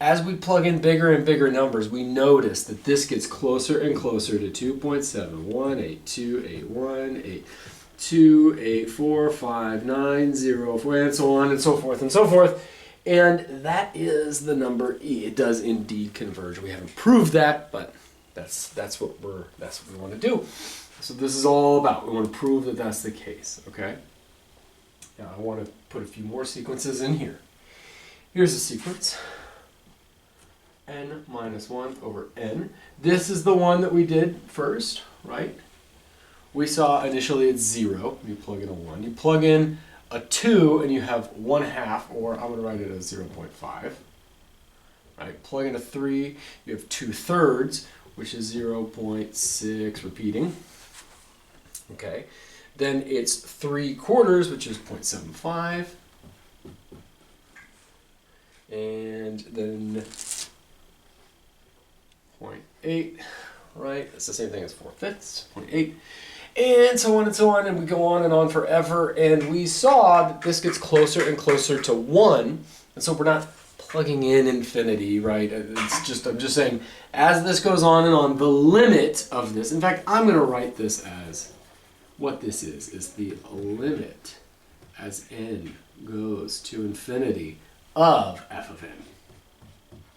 as we plug in bigger and bigger numbers, we notice that this gets closer and closer to 2.71828182845904, and so on and so forth and so forth. And that is the number E. It does indeed converge. We haven't proved that, but that's what we want to do. So this is all about. We want to prove that that's the case. Okay. Now I want to put a few more sequences in here. Here's a sequence. N minus 1 over n. This is the one that we did first, right? We saw initially it's 0. You plug in a 1. You plug in a 2 and you have 1/2, or I'm going to write it as 0.5. Right? Plug in a 3, you have 2/3, which is 0.6 repeating. Okay. Then it's 3/4, which is 0.75. And then 0.8, right? It's the same thing as 4/5, 0.8. and so on, and we go on forever, and we saw that this gets closer and closer to 1, and so we're not plugging in infinity, right? It's just, I'm just saying, as this goes on and on, the limit of this, in fact, I'm going to write this as, what this is the limit as n goes to infinity of f of n.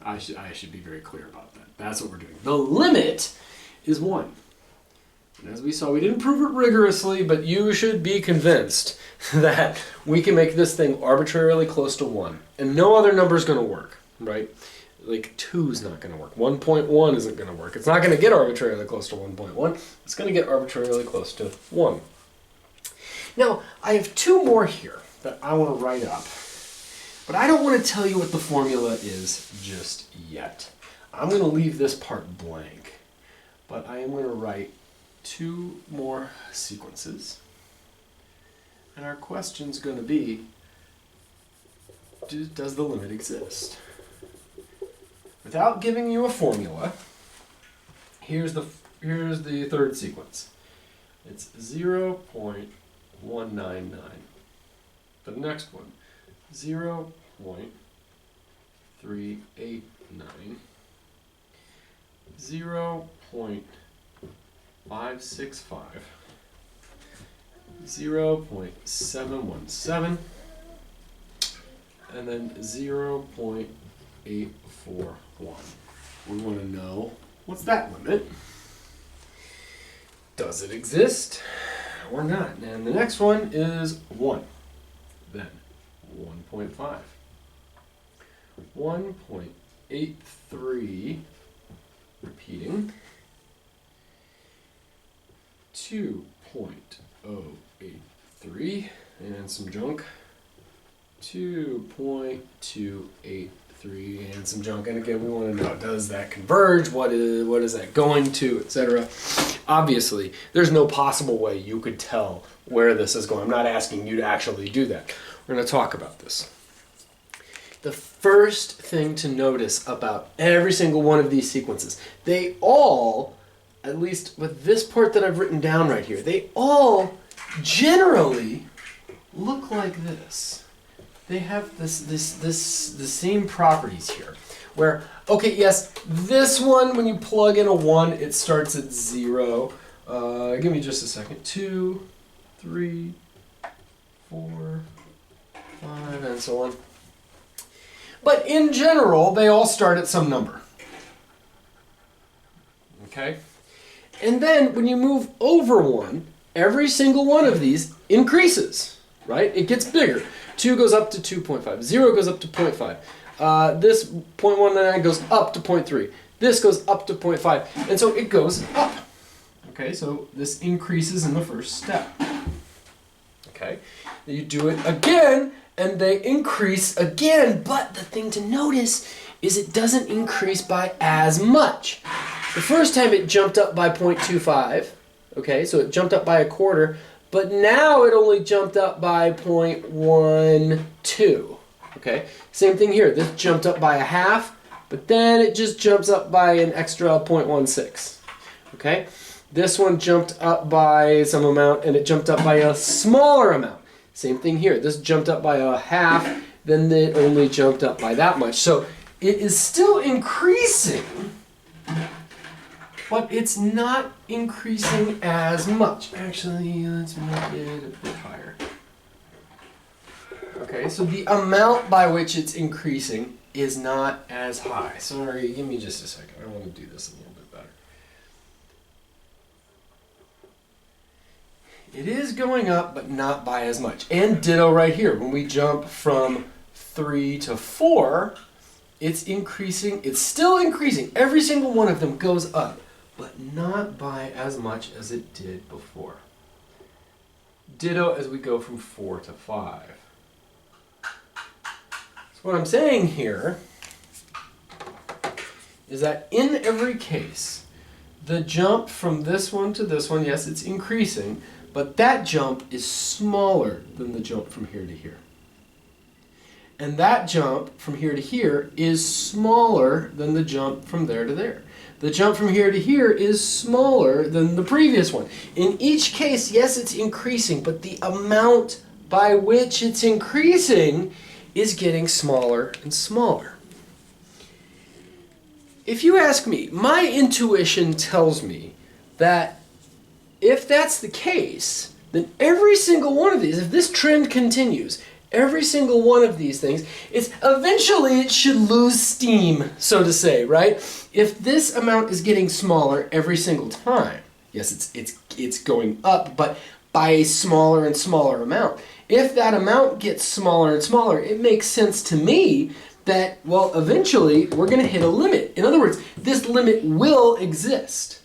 I should be very clear about that. That's what we're doing. The limit is 1. And as we saw, we didn't prove it rigorously, but you should be convinced that we can make this thing arbitrarily close to 1. And no other number is going to work, right? Like 2 is not going to work. 1.1 isn't going to work. It's not going to get arbitrarily close to 1.1. It's going to get arbitrarily close to 1. Now, I have 2 more here that I want to write up. But I don't want to tell you what the formula is just yet. I'm going to leave this part blank. But I am going to write 2 more sequences. And our question's going to be, does the limit exist? Without giving you a formula, here's the third sequence. It's 0.199. The next one, 0.389. 0.565. 0.717. And then 0.841. We want to know, what's that limit? Does it exist or not? And the next one is 1. Then 1.5. 1.83, repeating. 2.083, and some junk. 2.283 and some junk. And again, we want to know, does that converge? What is that going to, etc. Obviously, there's no possible way you could tell where this is going. I'm not asking you to actually do that. We're going to talk about this. The first thing to notice about every single one of these sequences, they all, at least with this part that I've written down right here, they all generally look like this. They have the same properties here. Where, okay, yes, this one, when you plug in a 1, it starts at 0. Give me just a second. 2, 3, 4, 5, and so on. But in general, they all start at some number. Okay? And then when you move over 1, every single one of these increases, right? It gets bigger. 2 goes up to 2.5. 0 goes up to 0.5. This 0.19 goes up to 0.3. This goes up to 0.5. And so it goes up. Okay, so this increases in the first step. Okay, then you do it again, and they increase again. But the thing to notice is it doesn't increase by as much. The first time it jumped up by 0.25. Okay, so it jumped up by a quarter. But now it only jumped up by 0.12. Okay, same thing here. This jumped up by a half, but then it just jumps up by an extra 0.16. Okay, this one jumped up by some amount, and it jumped up by a smaller amount. Same thing here. This jumped up by a half, then it only jumped up by that much. So it is still increasing, but it's not increasing as much. Actually, let's make it a bit higher. Okay, so the amount by which it's increasing is not as high. Sorry, give me just a second. I want to do this a little bit better. It is going up, but not by as much. And ditto right here. When we jump from 3 to 4, it's increasing. It's still increasing. Every single one of them goes up, but not by as much as it did before. Ditto as we go from 4 to 5. So what I'm saying here is that in every case, the jump from this one to this one, yes, it's increasing, but that jump is smaller than the jump from here to here. And that jump from here to here is smaller than the jump from there to there. the jump from here to here is smaller than the previous one. In each case, yes, it's increasing, but the amount by which it's increasing is getting smaller and smaller. If you ask me, my intuition tells me that if that's the case, then every single one of these, if this trend continues, every single one of these things, eventually it should lose steam, so to say, right? If this amount is getting smaller every single time, yes, it's going up, but by a smaller and smaller amount. If that amount gets smaller and smaller, it makes sense to me that, well, eventually we're going to hit a limit. In other words, this limit will exist.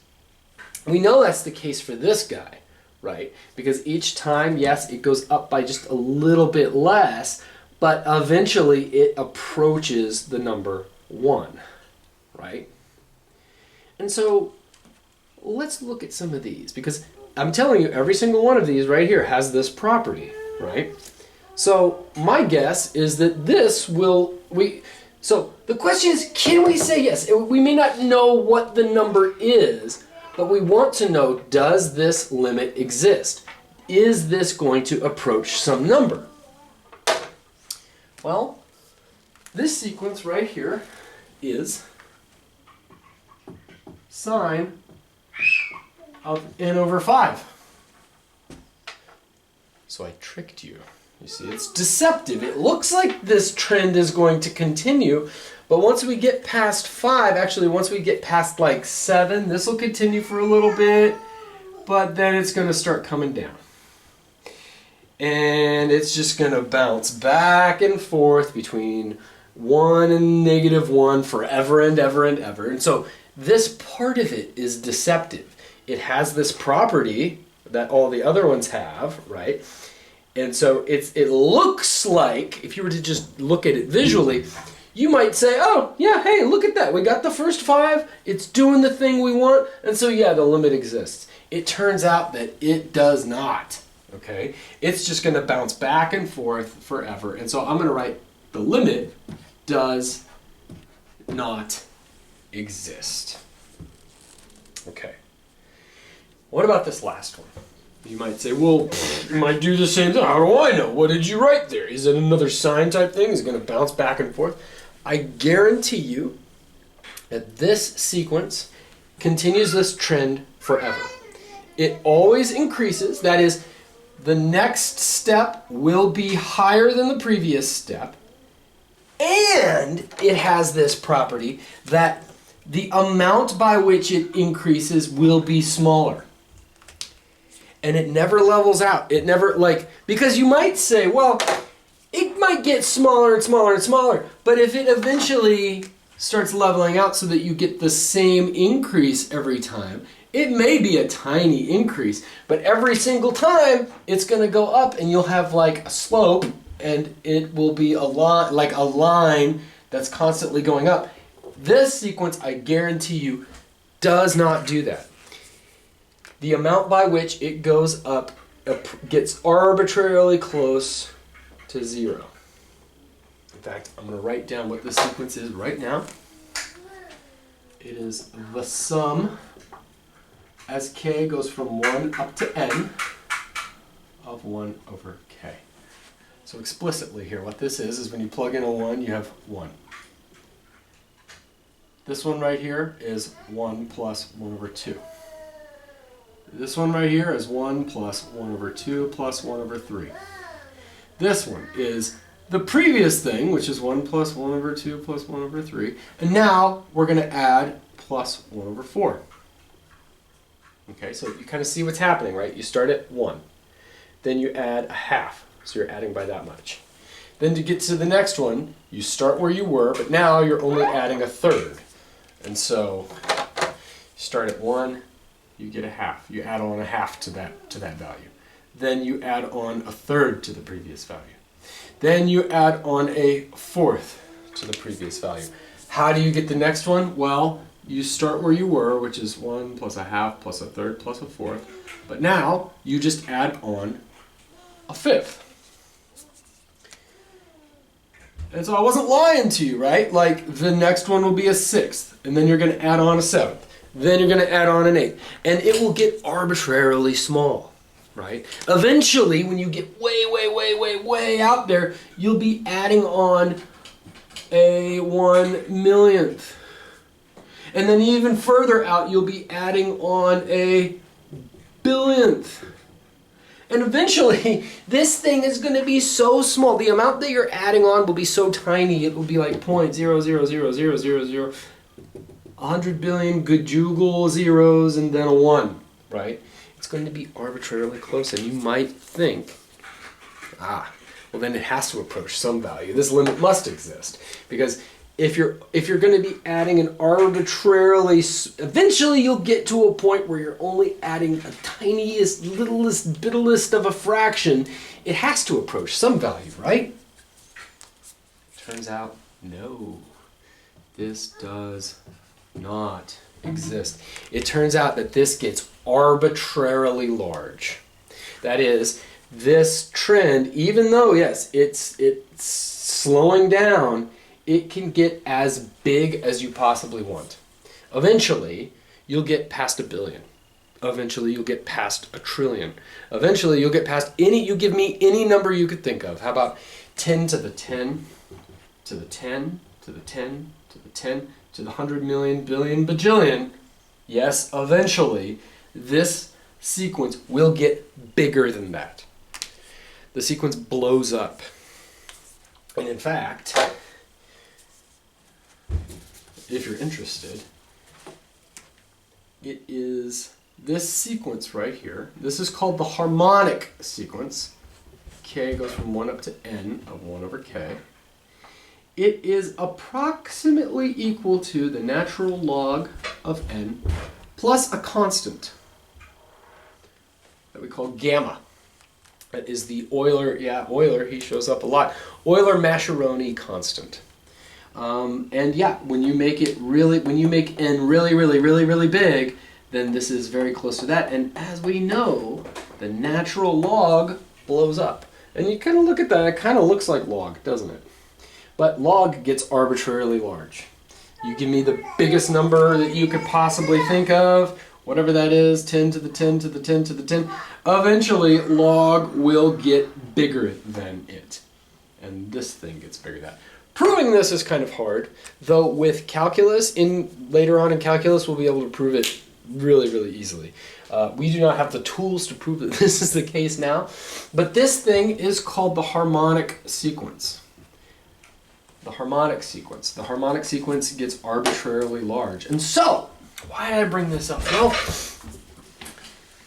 We know that's the case for this guy, right? Because each time, yes, it goes up by just a little bit less, but eventually it approaches the number 1, right? And so let's look at some of these, because I'm telling you, every single one of these right here has this property, right? So my guess is that this will, so the question is, can we say yes? We may not know what the number is, but we want to know, does this limit exist? Is this going to approach some number? Well, this sequence right here is sine of n over 5. So I tricked you. You see, it's deceptive. It looks like this trend is going to continue, but once we get past 5, actually once we get past like 7, this will continue for a little bit, but then it's going to start coming down. And it's just going to bounce back and forth between 1 and -1 forever and ever and ever. And so this part of it is deceptive. It has this property that all the other ones have, right? And so it looks like, if you were to just look at it visually, you might say, oh, yeah, hey, look at that. We got the first 5. It's doing the thing we want. And so, yeah, the limit exists. It turns out that it does not, okay? It's just going to bounce back and forth forever. And so I'm going to write the limit does not exist. Okay. What about this last one? You might say, well, you might do the same thing. How do I know? What did you write there? Is it another sine type thing? Is it going to bounce back and forth? I guarantee you that this sequence continues this trend forever. It always increases. That is, the next step will be higher than the previous step. And it has this property that the amount by which it increases will be smaller. And it never levels out. It never, because you might say, well, it might get smaller and smaller and smaller, but if it eventually starts leveling out so that you get the same increase every time, it may be a tiny increase, but every single time it's going to go up and you'll have like a slope and it will be a line that's constantly going up. This sequence, I guarantee you, does not do that. The amount by which it goes up gets arbitrarily close to 0. In fact, I'm going to write down what this sequence is right now. It is the sum as k goes from 1 up to n of 1 over k. So explicitly here, what this is when you plug in a 1, you have 1. This one right here is 1 plus 1 over 2. This one right here is 1 plus 1 over 2 plus 1 over 3. This one is the previous thing, which is 1 plus 1 over 2 plus 1 over 3. And now we're going to add plus 1 over 4. Okay, so you kind of see what's happening, right? You start at 1. Then you add a half, so you're adding by that much. Then to get to the next one, you start where you were, but now you're only adding a third. And so you start at 1. You get a half. You add on a half to that value. Then you add on a third to the previous value. Then you add on a fourth to the previous value. How do you get the next one? Well, you start where you were, which is 1 plus a half plus a third plus a fourth. But now you just add on a fifth. And so I wasn't lying to you, right? Like the next one will be a sixth, and then you're going to add on a seventh. Then you're going to add on an eighth. And it will get arbitrarily small, right? Eventually, when you get way, way, way, way, way out there, you'll be adding on a 1/1,000,000th. And then even further out, you'll be adding on a billionth. And eventually, this thing is going to be so small. The amount that you're adding on will be so tiny, it will be like 0.0000000, 100 billion gajoogle zeros and then a 1, right? It's going to be arbitrarily close, and you might think, well then it has to approach some value. This limit must exist, because if you're going to be adding an arbitrarily, eventually you'll get to a point where you're only adding a tiniest, littlest, bittlest of a fraction. It has to approach some value, right? Turns out, no, this does not exist. It turns out that this gets arbitrarily large. That is, this trend, even though, yes, it's slowing down, it can get as big as you possibly want. Eventually, you'll get past 1 billion. Eventually, you'll get past 1 trillion. Eventually, you'll get past you give me any number you could think of. How about 10 to the 10, to the 10, to the 10, to the 10, to the 100 million, billion, bajillion? Yes, eventually, this sequence will get bigger than that. The sequence blows up. And in fact, if you're interested, it is this sequence right here. This is called the harmonic sequence. K goes from 1 up to n of 1 over k. It is approximately equal to the natural log of n plus a constant that we call gamma. That is the Euler, Euler, he shows up a lot. Euler-Mascheroni constant. And yeah, when you make n really, really big, then this is very close to that. And as we know, the natural log blows up. And you kind of look at that, it kind of looks like log, doesn't it? But log gets arbitrarily large. You give me the biggest number that you could possibly think of, whatever that is, 10 to the 10 to the 10 to the 10. Eventually, log will get bigger than it. And this thing gets bigger than that. Proving this is kind of hard, though with calculus, later on in calculus, we'll be able to prove it really, really easily. We do not have the tools to prove that this is the case now, but this thing is called the harmonic sequence. The harmonic sequence. The harmonic sequence gets arbitrarily large. And so, why did I bring this up? Well,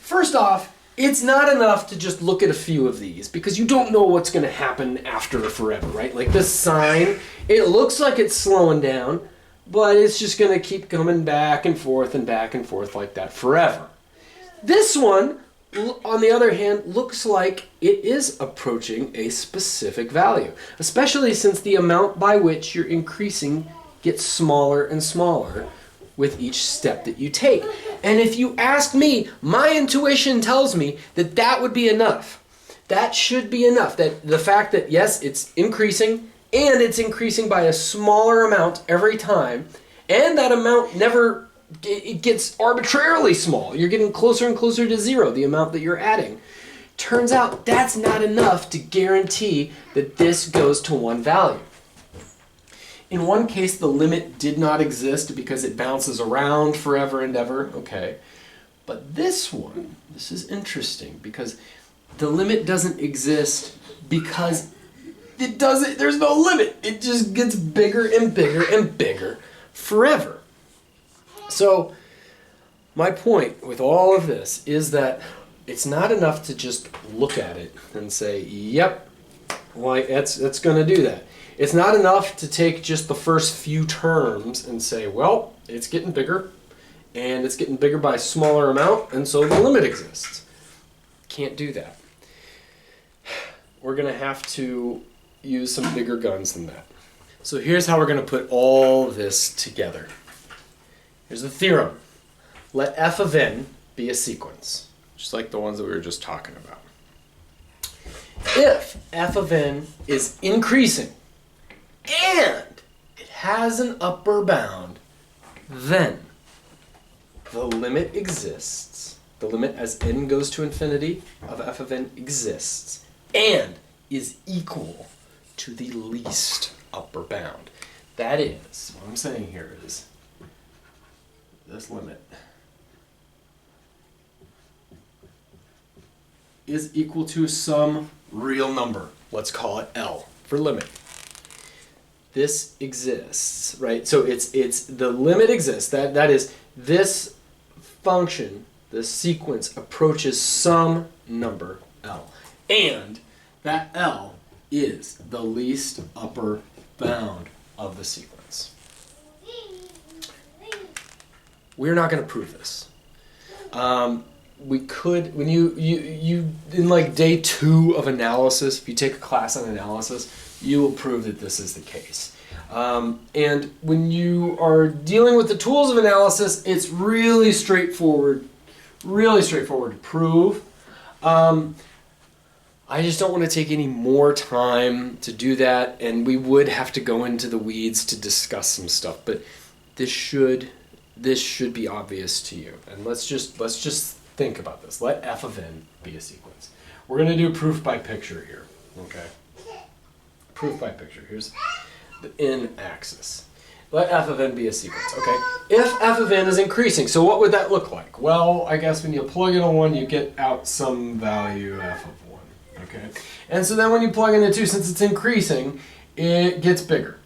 first off, it's not enough to just look at a few of these, because you don't know what's going to happen after forever, right? Like this sine, it looks like it's slowing down, but it's just going to keep coming back and forth like that forever. This one, on the other hand, looks like it is approaching a specific value, especially since the amount by which you're increasing gets smaller and smaller with each step that you take. And if you ask me, my intuition tells me that that would be enough. That should be enough. That the fact that, yes, it's increasing, and it's increasing by a smaller amount every time, and that amount never, it gets arbitrarily small. You're getting closer and closer to zero, the amount that you're adding. Turns out that's not enough to guarantee that this goes to one value. In one case, the limit did not exist because it bounces around forever and ever. Okay. But this one, this is interesting because the limit doesn't exist because there's no limit. It just gets bigger and bigger and bigger forever. So my point with all of this is that it's not enough to just look at it and say, yep, like that's going to do that. It's not enough to take just the first few terms and say, well, it's getting bigger, and it's getting bigger by a smaller amount, and so the limit exists. Can't do that. We're going to have to use some bigger guns than that. So here's how we're going to put all this together. Here's the theorem. Let f of n be a sequence, just like the ones that we were just talking about. If f of n is increasing, and it has an upper bound, then the limit exists. The limit as n goes to infinity of f of n exists and is equal to the least upper bound. That is, what I'm saying here is, this limit is equal to some real number. Let's call it L for limit. This exists, right? So it's the limit exists. That is, this function, this sequence approaches some number L. And that L is the least upper bound of the sequence. We're not going to prove this. We could, when you in like day 2 of analysis, if you take a class on analysis, you will prove that this is the case. And when you are dealing with the tools of analysis, it's really straightforward to prove. I just don't want to take any more time to do that, and we would have to go into the weeds to discuss some stuff, but this should be obvious to you. And let's just think about this. Let f of n be a sequence. We're going to do proof by picture here, okay? Proof by picture. Here's the n-axis. Let f of n be a sequence, okay? If f of n is increasing, so what would that look like? Well, I guess when you plug in a 1, you get out some value f of 1, okay? And so then when you plug in a 2, since it's increasing, it gets bigger.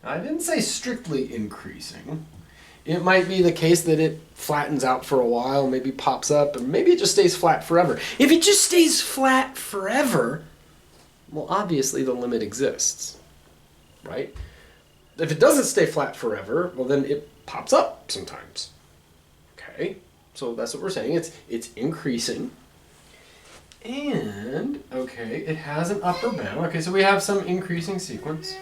Now, I didn't say strictly increasing. It might be the case that it flattens out for a while, maybe pops up, and maybe it just stays flat forever. If it just stays flat forever, well, obviously the limit exists, right? If it doesn't stay flat forever, well, then it pops up sometimes. Okay, so that's what we're saying. It's increasing. And, okay, it has an upper bound. Okay, so we have some increasing sequence.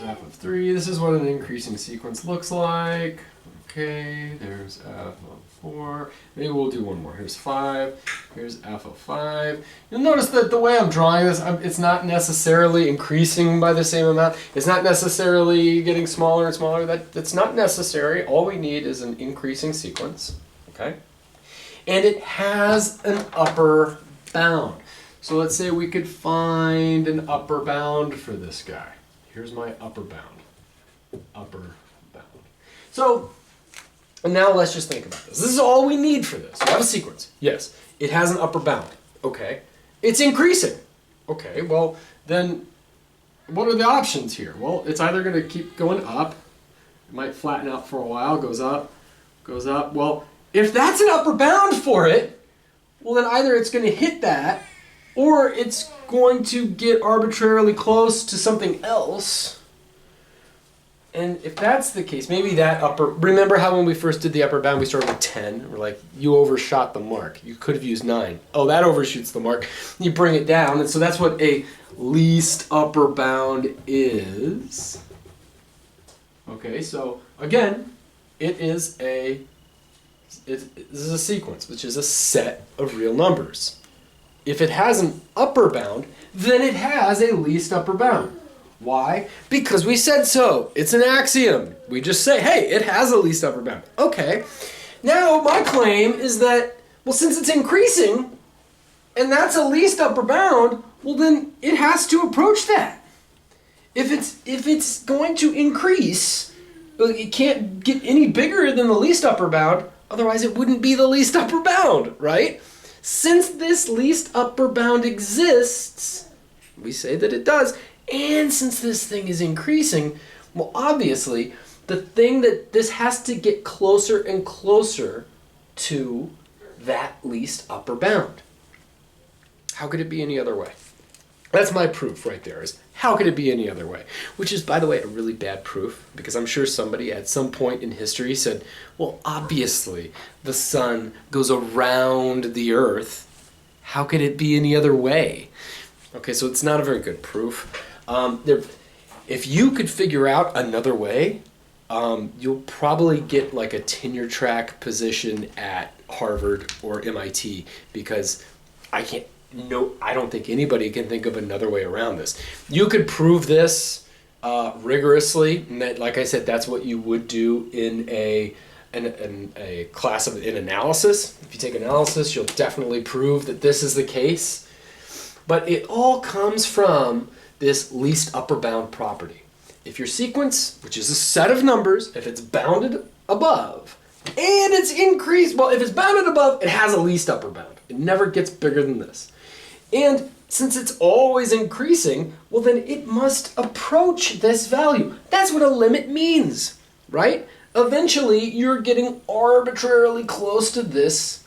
F of 3. This is what an increasing sequence looks like. Okay, there's f of 4. Maybe we'll do one more. Here's 5. Here's f of 5. You'll notice that the way I'm drawing this, it's not necessarily increasing by the same amount. It's not necessarily getting smaller and smaller. That's not necessary. All we need is an increasing sequence. Okay? And it has an upper bound. So let's say we could find an upper bound for this guy. Here's my upper bound. Upper bound. So, and now let's just think about this. This is all we need for this. You have a sequence. Yes. It has an upper bound. Okay. It's increasing. Okay, well, then what are the options here? Well, it's either going to keep going up. It might flatten out for a while. Goes up. Goes up. Well, if that's an upper bound for it, well, then either it's going to hit that, or it's going to get arbitrarily close to something else. And if that's the case, maybe that upper... Remember how when we first did the upper bound, we started with 10? We're like, you overshot the mark. You could have used 9. Oh, that overshoots the mark. You bring it down, and so that's what a least upper bound is. Okay, so again, this is a sequence, which is a set of real numbers. If it has an upper bound, then it has a least upper bound. Why? Because we said so. It's an axiom. We just say, hey, it has a least upper bound. Okay. Now, my claim is that, well, since it's increasing, and that's a least upper bound, well, then it has to approach that. If it's going to increase, it can't get any bigger than the least upper bound, otherwise it wouldn't be the least upper bound, right? Since this least upper bound exists, we say that it does, and since this thing is increasing, well, obviously, the thing that this has to get closer and closer to that least upper bound. How could it be any other way? That's my proof right there, is how could it be any other way? Which is, by the way, a really bad proof, because I'm sure somebody at some point in history said, well, obviously, the sun goes around the earth. How could it be any other way? Okay, so it's not a very good proof. If you could figure out another way, you'll probably get like a tenure track position at Harvard or MIT, because I can't no, I don't think anybody can think of another way around this. You could prove this rigorously, and that, like I said, that's what you would do in a class in analysis. If you take analysis, you'll definitely prove that this is the case. But it all comes from this least upper bound property. If your sequence, which is a set of numbers, if it's bounded above and it's increased, well, if it's bounded above, it has a least upper bound. It never gets bigger than this. And since it's always increasing, well, then it must approach this value. That's what a limit means, right? Eventually, you're getting arbitrarily close to this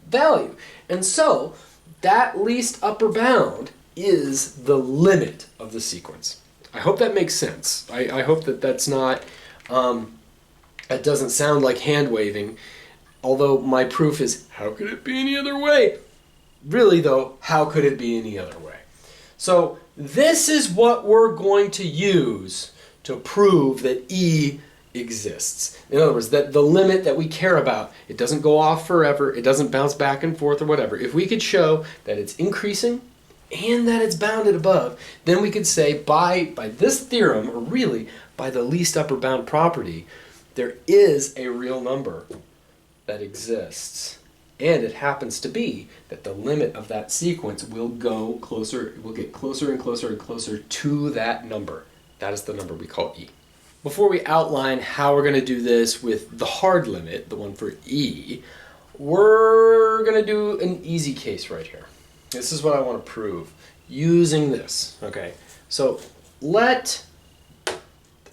value. And so, that least upper bound is the limit of the sequence. I hope that makes sense. I hope that that's not, it doesn't sound like hand waving, although my proof is, how could it be any other way? Really though, how could it be any other way? So this is what we're going to use to prove that E exists. In other words, that the limit that we care about, it doesn't go off forever, it doesn't bounce back and forth or whatever. If we could show that it's increasing and that it's bounded above, then we could say by this theorem, or really by the least upper bound property, there is a real number that exists. And it happens to be that the limit of that sequence will go closer, will get closer and closer and closer to that number. That is the number we call E. Before we outline how we're going to do this with the hard limit, the one for E, we're going to do an easy case right here. This is what I want to prove using this. Okay, so let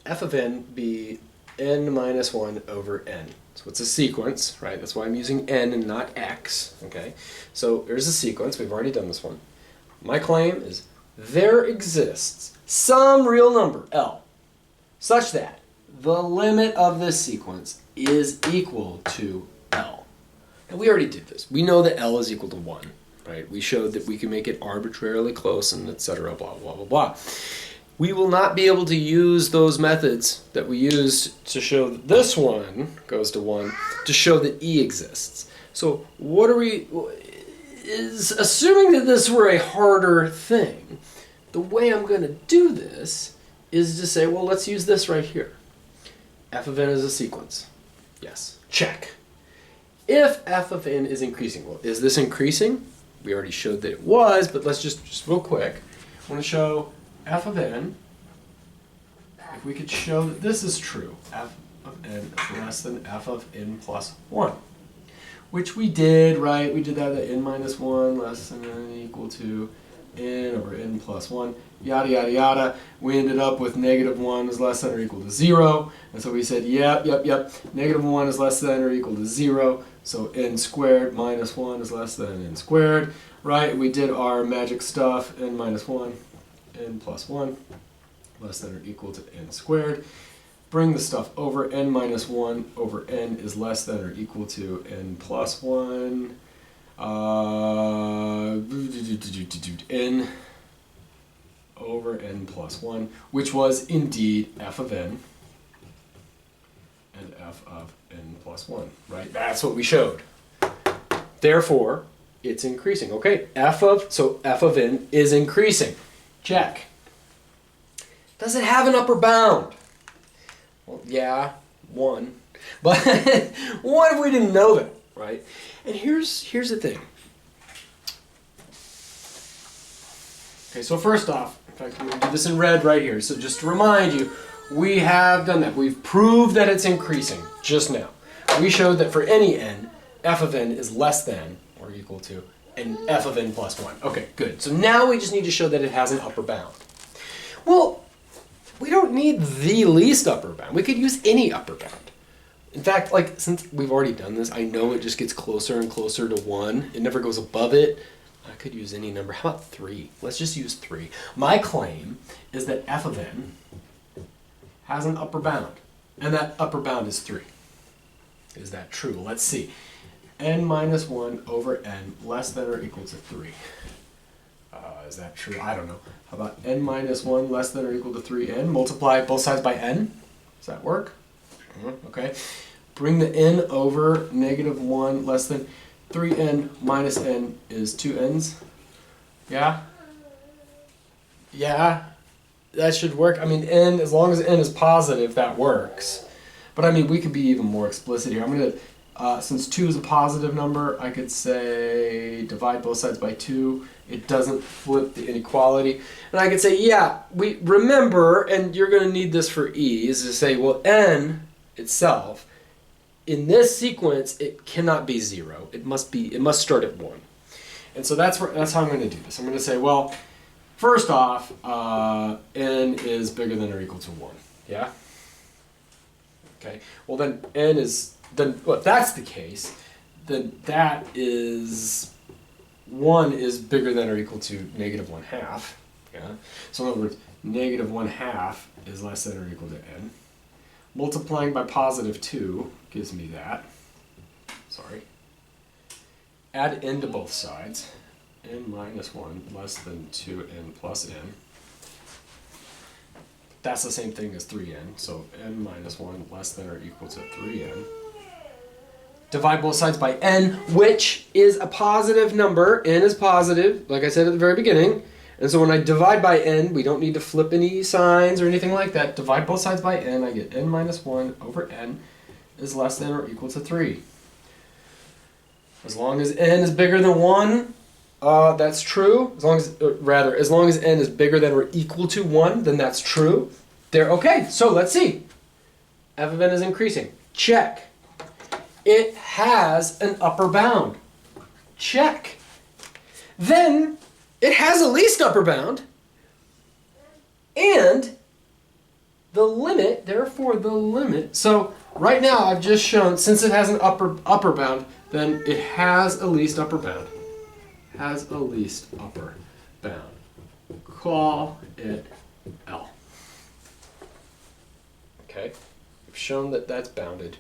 f of n be n minus 1 over n. So it's a sequence, right? That's why I'm using n and not x, okay? So there's a sequence. We've already done this one. My claim is there exists some real number, L, such that the limit of this sequence is equal to L. And we already did this. We know that L is equal to 1, right? We showed that we can make it arbitrarily close and etc. blah, blah, blah, blah. We will not be able to use those methods that we used to show that this one goes to 1 to show that E exists. So what are we, assuming that this were a harder thing, the way I'm going to do this is to say, well, let's use this right here. F of n is a sequence. Yes, check. If f of n is increasing, well, is this increasing? We already showed that it was, but let's just real quick. I want to show f of n, if we could show that this is true, f of n is less than f of n plus 1, which we did, right? We did that at n minus 1 less than or equal to n over n plus 1, yada, yada, yada. We ended up with negative 1 is less than or equal to 0, and so we said, yep, negative 1 is less than or equal to 0, so n squared minus 1 is less than n squared, right? We did our magic stuff, n minus 1, n plus 1, less than or equal to n squared. Bring the stuff over, n minus 1 over n is less than or equal to n plus 1. N over n plus 1, which was indeed f of n and f of n plus 1, right? That's what we showed. Therefore, it's increasing. Okay, so f of n is increasing. Check. Does it have an upper bound? Well, yeah, 1. But what if we didn't know that, right? And here's the thing. Okay, so first off, in fact, I'm going to do this in red right here. So just to remind you, we have done that. We've proved that it's increasing just now. We showed that for any n, f of n is less than or equal to an f of n plus 1. Okay, good. So now we just need to show that it has an upper bound. Well, we don't need the least upper bound. We could use any upper bound. In fact, like, since we've already done this, I know it just gets closer and closer to 1. It never goes above it. I could use any number. How about 3? Let's just use 3. My claim is that f of n has an upper bound, and that upper bound is 3. Is that true? Let's see. N minus 1 over n less than or equal to 3. Is that true? I don't know. How about n minus 1 less than or equal to 3n? Multiply both sides by n. Does that work? Okay. Bring the n over negative 1 less than 3n minus n is 2n's. Yeah? Yeah, that should work. I mean, n, as long as n is positive, that works. But I mean, we could be even more explicit here. I'm going to, since 2 is a positive number, I could say divide both sides by 2. It doesn't flip the inequality. And I could say, yeah, we remember, and you're going to need this for e, is to say, well, n itself, in this sequence, it cannot be 0. It must start at 1. And so that's how I'm going to do this. I'm going to say, well, first off, n is bigger than or equal to 1. Yeah? Okay. Well, then n is, well, if that's the case, then that is 1 is bigger than or equal to negative 1/2. Yeah? So in other words, negative 1/2 is less than or equal to n. Multiplying by positive 2 gives me that. Sorry. Add n to both sides. N minus 1 less than 2n plus n. That's the same thing as 3n, so n minus 1 less than or equal to 3n. Divide both sides by n, which is a positive number. N is positive, like I said at the very beginning. And so when I divide by n, we don't need to flip any signs or anything like that. Divide both sides by n, I get n minus 1 over n is less than or equal to 3. As long as n is bigger than 1, that's true. As long as n is bigger than or equal to 1, then that's true. Okay, so let's see. F of n is increasing. Check. It has an upper bound. Check. Then it has a least upper bound. And the limit, therefore the limit. So right now I've just shown, since it has an upper bound, then it has a least upper bound. Has a least upper bound. Call it L. Okay, we've shown that that's bounded.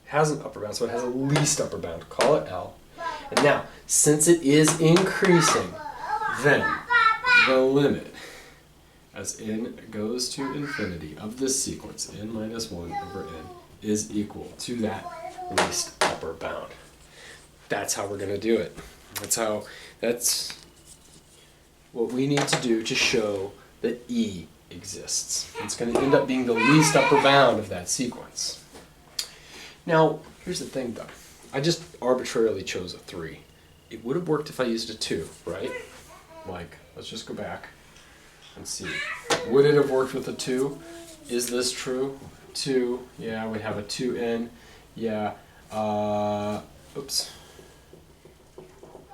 It has an upper bound, so it has a least upper bound. Call it L. And now, since it is increasing, then the limit as n goes to infinity of this sequence, n minus 1 over n, is equal to that least upper bound. That's how we're going to do it. That's what we need to do to show that E exists. It's going to end up being the least upper bound of that sequence. Now, here's the thing though. I just arbitrarily chose a 3. It would have worked if I used a 2, right? Like, let's just go back and see. Would it have worked with a 2? Is this true? 2, yeah, we'd have a 2n. Yeah, oops.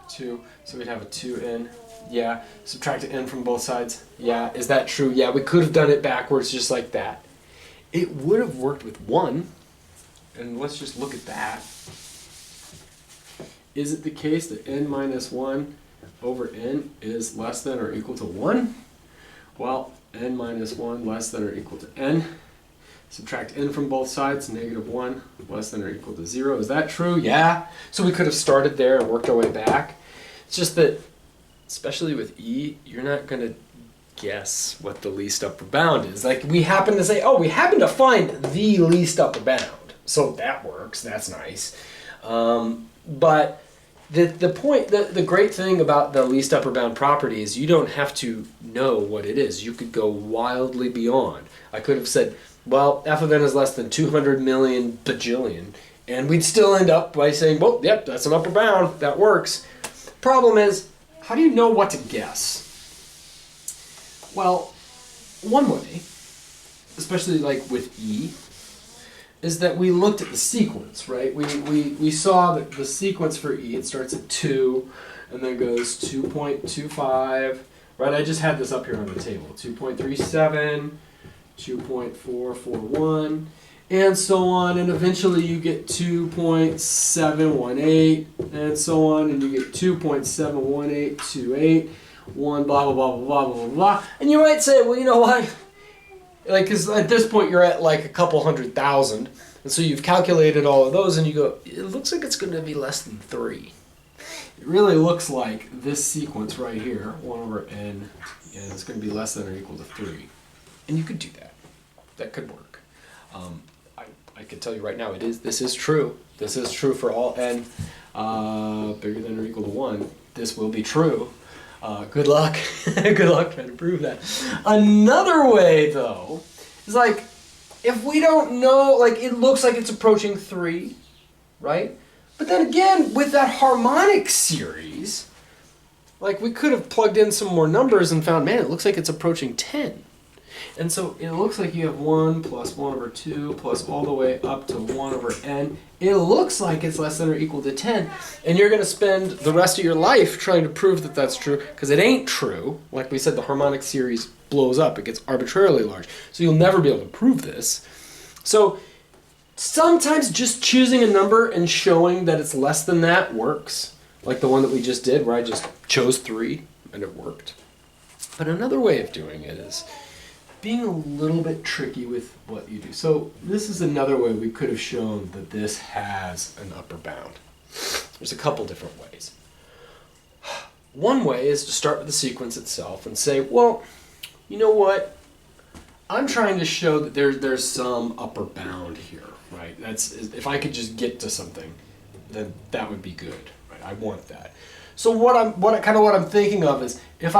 2, so we'd have a 2n. Yeah, subtract an n from both sides. Yeah, is that true? Yeah, we could have done it backwards just like that. It would have worked with 1, and let's just look at that. Is it the case that n minus 1 over n is less than or equal to 1? Well, n minus 1 less than or equal to n. Subtract n from both sides, negative 1 less than or equal to 0. Is that true? Yeah. So we could have started there and worked our way back. It's just that, especially with E, you're not going to guess what the least upper bound is. Like, we happen to say, oh, we happen to find the least upper bound. So that works. That's nice. But the great thing about the least upper bound property is you don't have to know what it is. You could go wildly beyond. I could have said, well, f of n is less than 200 million bajillion, and we'd still end up by saying, well, yep, that's an upper bound. That works. Problem is, how do you know what to guess? Well, one way, especially like with E, is that we looked at the sequence, right? We saw that the sequence for E, it starts at 2 and then goes 2.25, right? I just had this up here on the table. 2.37, 2.441, and so on, and eventually you get 2.718, and so on, and you get 2.71828, 1, blah, blah, blah, blah, blah, blah, blah. And you might say, well, you know what? Like, because at this point you're at like a couple 100,000, and so you've calculated all of those, and you go, it looks like it's going to be less than 3. It really looks like this sequence right here, 1 over n, and it's going to be less than or equal to 3. And you could do that. That could work. I can tell you right now, this is true. This is true for all n bigger than or equal to 1. This will be true. Good luck. Good luck trying to prove that. Another way, though, is like, if we don't know, like, it looks like it's approaching 3, right? But then again, with that harmonic series, like, we could have plugged in some more numbers and found, man, it looks like it's approaching 10. And so it looks like you have 1 plus 1 over 2 plus all the way up to 1 over n. It looks like it's less than or equal to 10. And you're going to spend the rest of your life trying to prove that that's true, because it ain't true. Like we said, the harmonic series blows up. It gets arbitrarily large. So you'll never be able to prove this. So sometimes just choosing a number and showing that it's less than that works. Like the one that we just did, where I just chose 3 and it worked. But another way of doing it is being a little bit tricky with what you do. So this is another way we could have shown that this has an upper bound. There's a couple different ways. One way is to start with the sequence itself and say, well, you know what? I'm trying to show that there's some upper bound here, right? That's, if I could just get to something, then that would be good, right? I want that. So what I'm thinking of is, if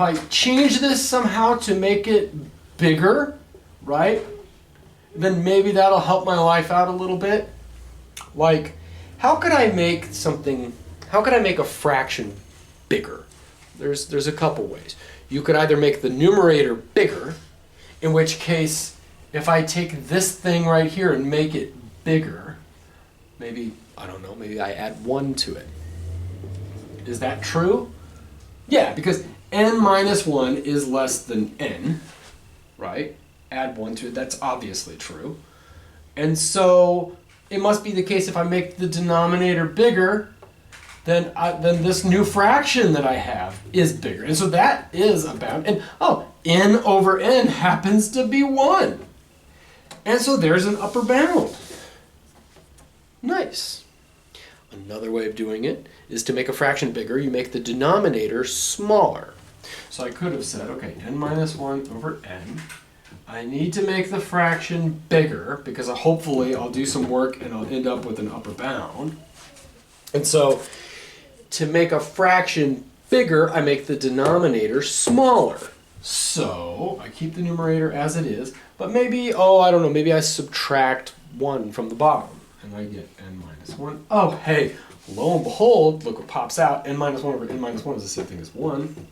I change this somehow to make it bigger, right, then maybe that'll help my life out a little bit. Like, how could I make a fraction bigger? There's a couple ways. You could either make the numerator bigger, in which case, if I take this thing right here and make it bigger, maybe, I don't know, maybe I add 1 to it. Is that true? Yeah, because n minus 1 is less than n, right? Add 1 to it, that's obviously true. And so it must be the case, if I make the denominator bigger, then this new fraction that I have is bigger. And so that is a bound. And oh, n over n happens to be 1. And so there's an upper bound. Nice. Another way of doing it is to make a fraction bigger, you make the denominator smaller. So I could have said, okay, n minus 1 over n. I need to make the fraction bigger, because hopefully I'll do some work and I'll end up with an upper bound. And so to make a fraction bigger, I make the denominator smaller. So I keep the numerator as it is, but maybe, oh, I don't know, maybe I subtract 1 from the bottom, and I get n minus 1. Oh, hey, lo and behold, look what pops out. N minus 1 over n minus 1 is the same thing as 1.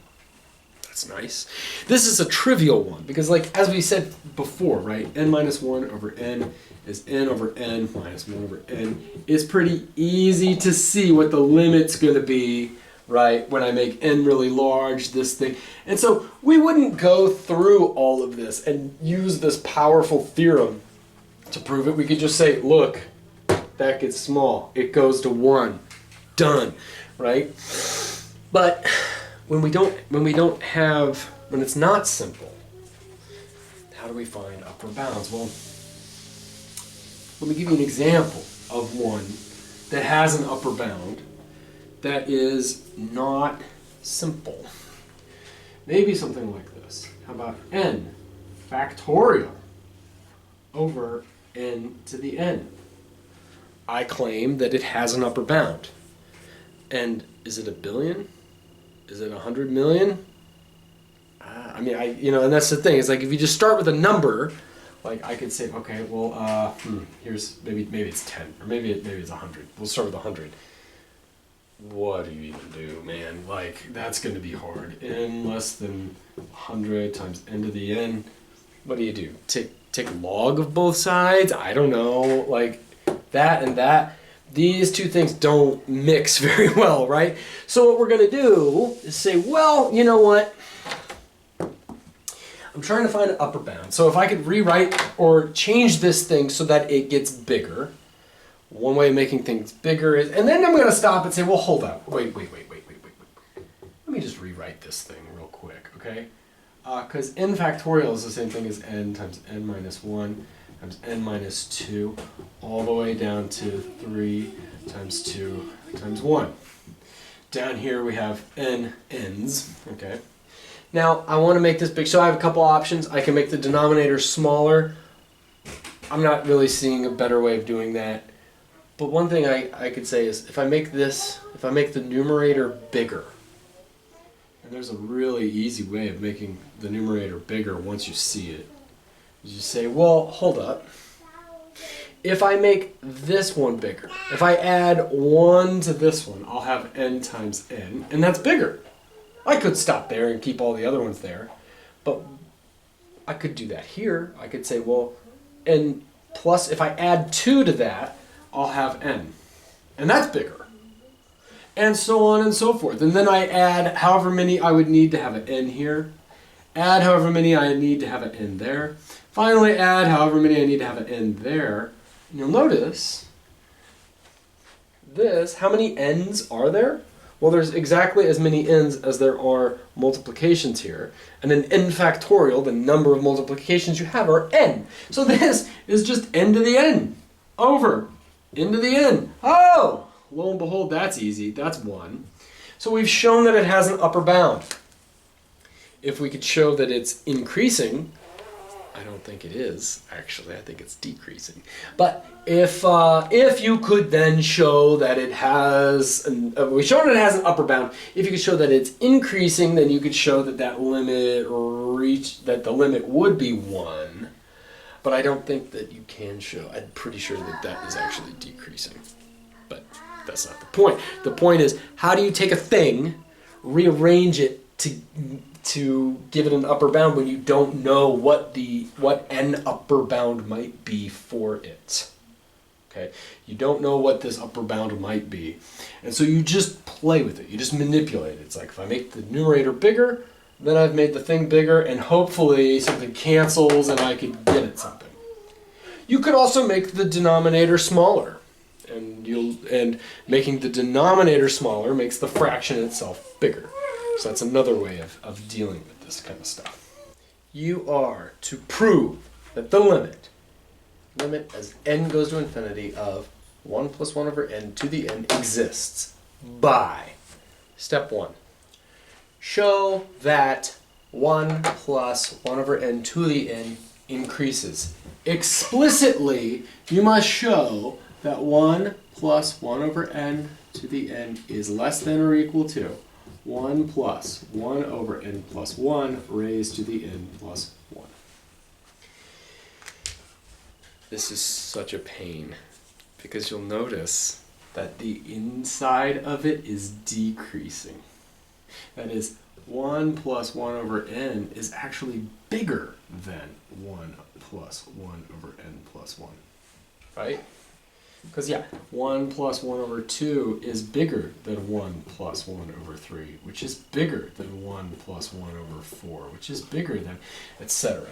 That's nice. This is a trivial one, because like, as we said before, right, n minus 1 over n is n over n minus 1 over n. It's pretty easy to see what the limit's going to be, right, when I make n really large, this thing. And so we wouldn't go through all of this and use this powerful theorem to prove it. We could just say, look, that gets small. It goes to 1. Done, right? But when it's not simple, how do we find upper bounds? Well, let me give you an example of one that has an upper bound that is not simple. Maybe something like this. How about n factorial over n to the n? I claim that it has an upper bound. And is it a billion? Is it 100 million? I mean, and that's the thing. It's like, if you just start with a number, like I could say, okay, well, here's maybe it's 10, or maybe it's 100. We'll start with 100. What do you even do, man? Like, that's going to be hard. N less than 100 times n to the n. What do? Take log of both sides? I don't know. Like, that and that. These two things don't mix very well, right? So what we're going to do is say, well, you know what? I'm trying to find an upper bound. So if I could rewrite or change this thing so that it gets bigger, one way of making things bigger is, and then I'm going to stop and say, well, hold up. Wait. Let me just rewrite this thing real quick, okay? Because n factorial is the same thing as n times n minus 1 times n minus 2, all the way down to 3 times 2 times 1. Down here we have n n's, okay? Now, I want to make this big, so I have a couple options. I can make the denominator smaller. I'm not really seeing a better way of doing that. But one thing I could say is, if I make the numerator bigger, And there's a really easy way of making the numerator bigger once you see it. You say, well, hold up. If I make this one bigger, if I add 1 to this one, I'll have n times n, and that's bigger. I could stop there and keep all the other ones there, but I could do that here. I could say, well, n plus, if I add 2 to that, I'll have n, and that's bigger. And so on and so forth. And then I add however many I would need to have an n here, add however many I need to have an n there, finally add however many I need to have an n there. And you'll notice this, how many n's are there? Well, there's exactly as many n's as there are multiplications here. And then n factorial, the number of multiplications you have, are n. So this is just n to the n over n to the n. Oh, lo and behold, that's easy. That's 1. So we've shown that it has an upper bound. If we could show that it's increasing, I don't think it is, actually. I think it's decreasing. But if you could then show that it has, we showed it has an upper bound. If you could show that it's increasing, then you could show that that the limit would be 1. But I don't think that you can show. I'm pretty sure that that is actually decreasing. But that's not the point. The point is, how do you take a thing, rearrange it to give it an upper bound when you don't know what n upper bound might be for it? Okay, you don't know what this upper bound might be, and so you just play with it. You just manipulate it. It's like if I make the numerator bigger, then I've made the thing bigger, and hopefully something cancels and I could get at something. You could also make the denominator smaller, and making the denominator smaller makes the fraction itself bigger. So that's another way of dealing with this kind of stuff. You are to prove that the limit as n goes to infinity of 1 plus 1 over n to the n exists by step 1. Show that 1 plus 1 over n to the n increases. Explicitly, you must show that 1 plus 1 over n to the n is less than or equal to 1 plus 1 over n plus 1 raised to the n plus 1. This is such a pain because you'll notice that the inside of it is decreasing. That is, 1 plus 1 over n is actually bigger than 1 plus 1 over n plus 1. Right? Because, yeah, 1 plus 1 over 2 is bigger than 1 plus 1 over 3, which is bigger than 1 plus 1 over 4, which is bigger than, etc.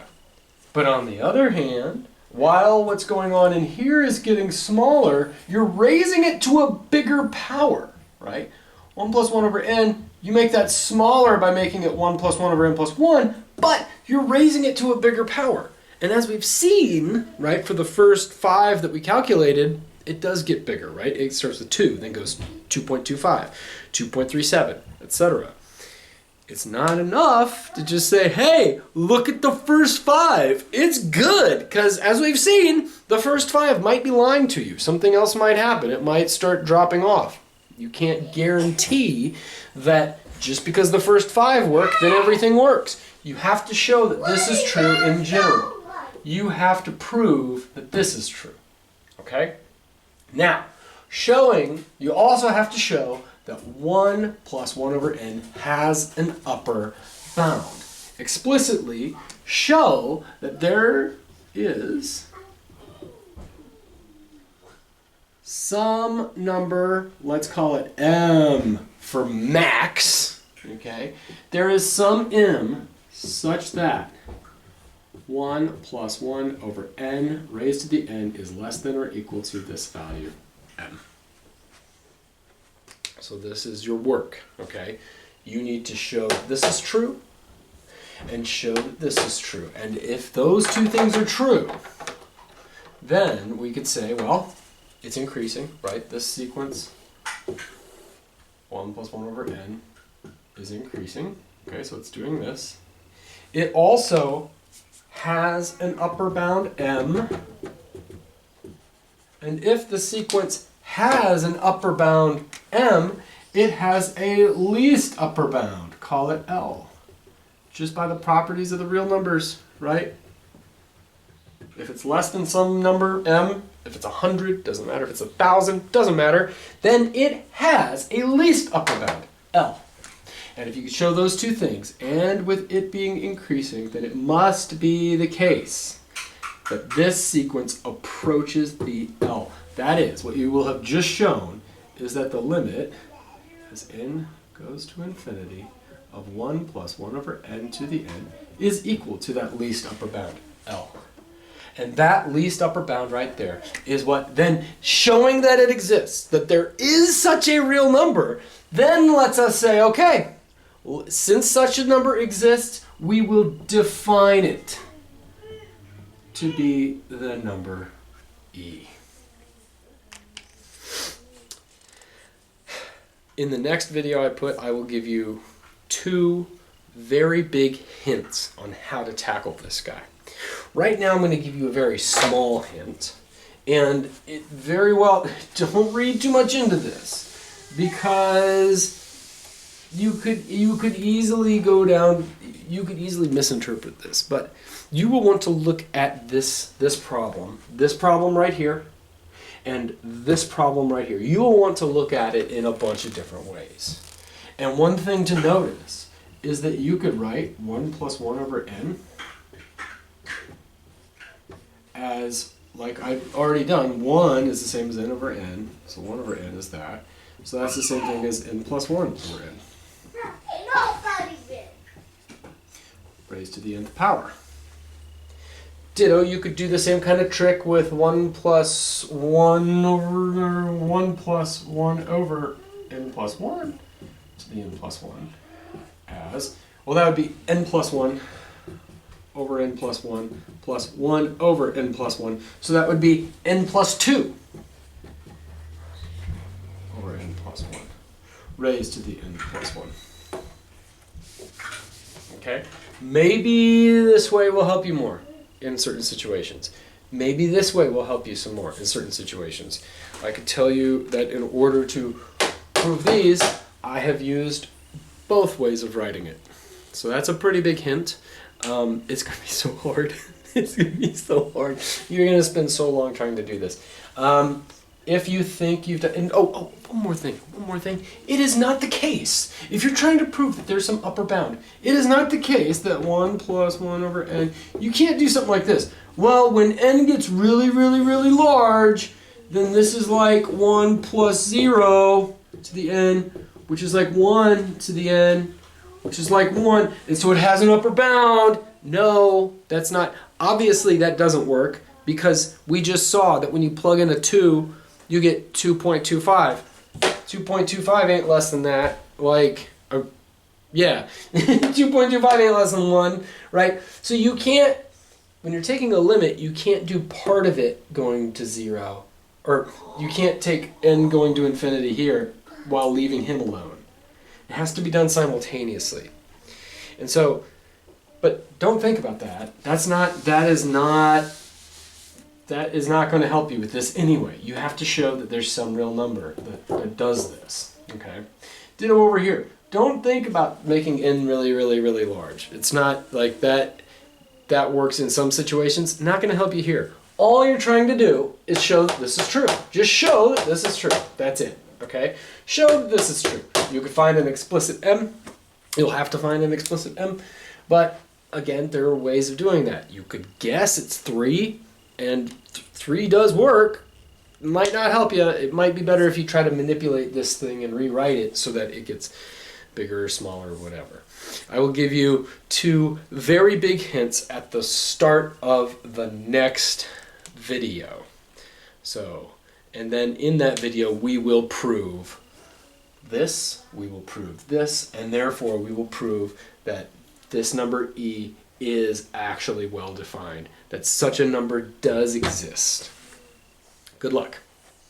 But on the other hand, while what's going on in here is getting smaller, you're raising it to a bigger power, right? 1 plus 1 over n, you make that smaller by making it 1 plus 1 over n plus 1, but you're raising it to a bigger power. And as we've seen, right, for the first 5 that we calculated, it does get bigger, right? It starts with 2, then goes 2.25, 2.37, etc. It's not enough to just say, hey, look at the first 5. It's good, because as we've seen, the first 5 might be lying to you. Something else might happen. It might start dropping off. You can't guarantee that just because the first 5 work, then everything works. You have to show that this is true in general. You have to prove that this is true. Okay? Now, you also have to show that 1 plus 1 over n has an upper bound. Explicitly show that there is some number, let's call it m for max, okay? There is some m such that 1 plus 1 over n raised to the n is less than or equal to this value, m. So this is your work, okay? You need to show that this is true and show that this is true. And if those two things are true, then we could say, well, it's increasing, right? This sequence, 1 plus 1 over n, is increasing. Okay, so it's doing this. It also has an upper bound m. And if the sequence has an upper bound m, it has a least upper bound call it L. Just by the properties of the real numbers, right? If it's less than some number, M, if it's 100, doesn't matter. If it's 1,000, doesn't matter. Then it has a least upper bound, L. And if you could show those two things, and with it being increasing, then it must be the case that this sequence approaches the L. That is, what you will have just shown is that the limit, as n goes to infinity, of 1 plus 1 over n to the n is equal to that least upper bound, L. And that least upper bound right there is what then, showing that it exists, that there is such a real number, then lets us say, okay, since such a number exists, we will define it to be the number E. In the next video I will give you 2 very big hints on how to tackle this guy. Right now I'm going to give you a very small hint, and it very well, don't read too much into this, because you could easily go down, you could easily misinterpret this, but you will want to look at this problem right here, and this problem right here. You will want to look at it in a bunch of different ways. And one thing to notice is that you could write 1 plus 1 over n as, like I've already done, 1 is the same as n over n, so 1 over n is that. So that's the same thing as n plus 1 over n. Raised to the nth power. Ditto, you could do the same kind of trick with 1 plus 1 over 1 plus 1 over n plus 1 to the n plus 1 as, well, that would be n plus 1 over n plus 1 plus 1 over n plus 1. So that would be n plus 2 over n plus 1 raised to the n plus 1. Okay? Maybe this way will help you more in certain situations. Maybe this way will help you some more in certain situations. I could tell you that in order to prove these, I have used both ways of writing it. So that's a pretty big hint. It's going to be so hard. It's going to be so hard. You're going to spend so long trying to do this. If you think you've done, and one more thing. It is not the case. If you're trying to prove that there's some upper bound, it is not the case that 1 plus 1 over n, you can't do something like this. Well, when n gets really, really, really large, then this is like 1 plus 0 to the n, which is like 1 to the n, which is like 1, and so it has an upper bound. No, that's not. Obviously, that doesn't work, because we just saw that when you plug in a 2, you get 2.25. 2.25 ain't less than that. Yeah. 2.25 ain't less than 1, right? So you can't, when you're taking a limit, you can't do part of it going to 0. Or you can't take n going to infinity here while leaving him alone. It has to be done simultaneously. And so, but don't think about that. That is not going to help you with this anyway. You have to show that there's some real number that does this. Okay? Ditto over here. Don't think about making n really, really, really large. It's not like that. That works in some situations. Not going to help you here. All you're trying to do is show that this is true. Just show that this is true. That's it. Okay? Show that this is true. You could find an explicit m. You'll have to find an explicit m. But again, there are ways of doing that. You could guess it's 3. And 3 does work. It might not help you. It might be better if you try to manipulate this thing and rewrite it so that it gets bigger or smaller or whatever. I will give you 2 very big hints at the start of the next video. So, and then in that video we will prove this, we will prove this, and therefore we will prove that this number E is actually well defined, that such a number does exist. Good luck.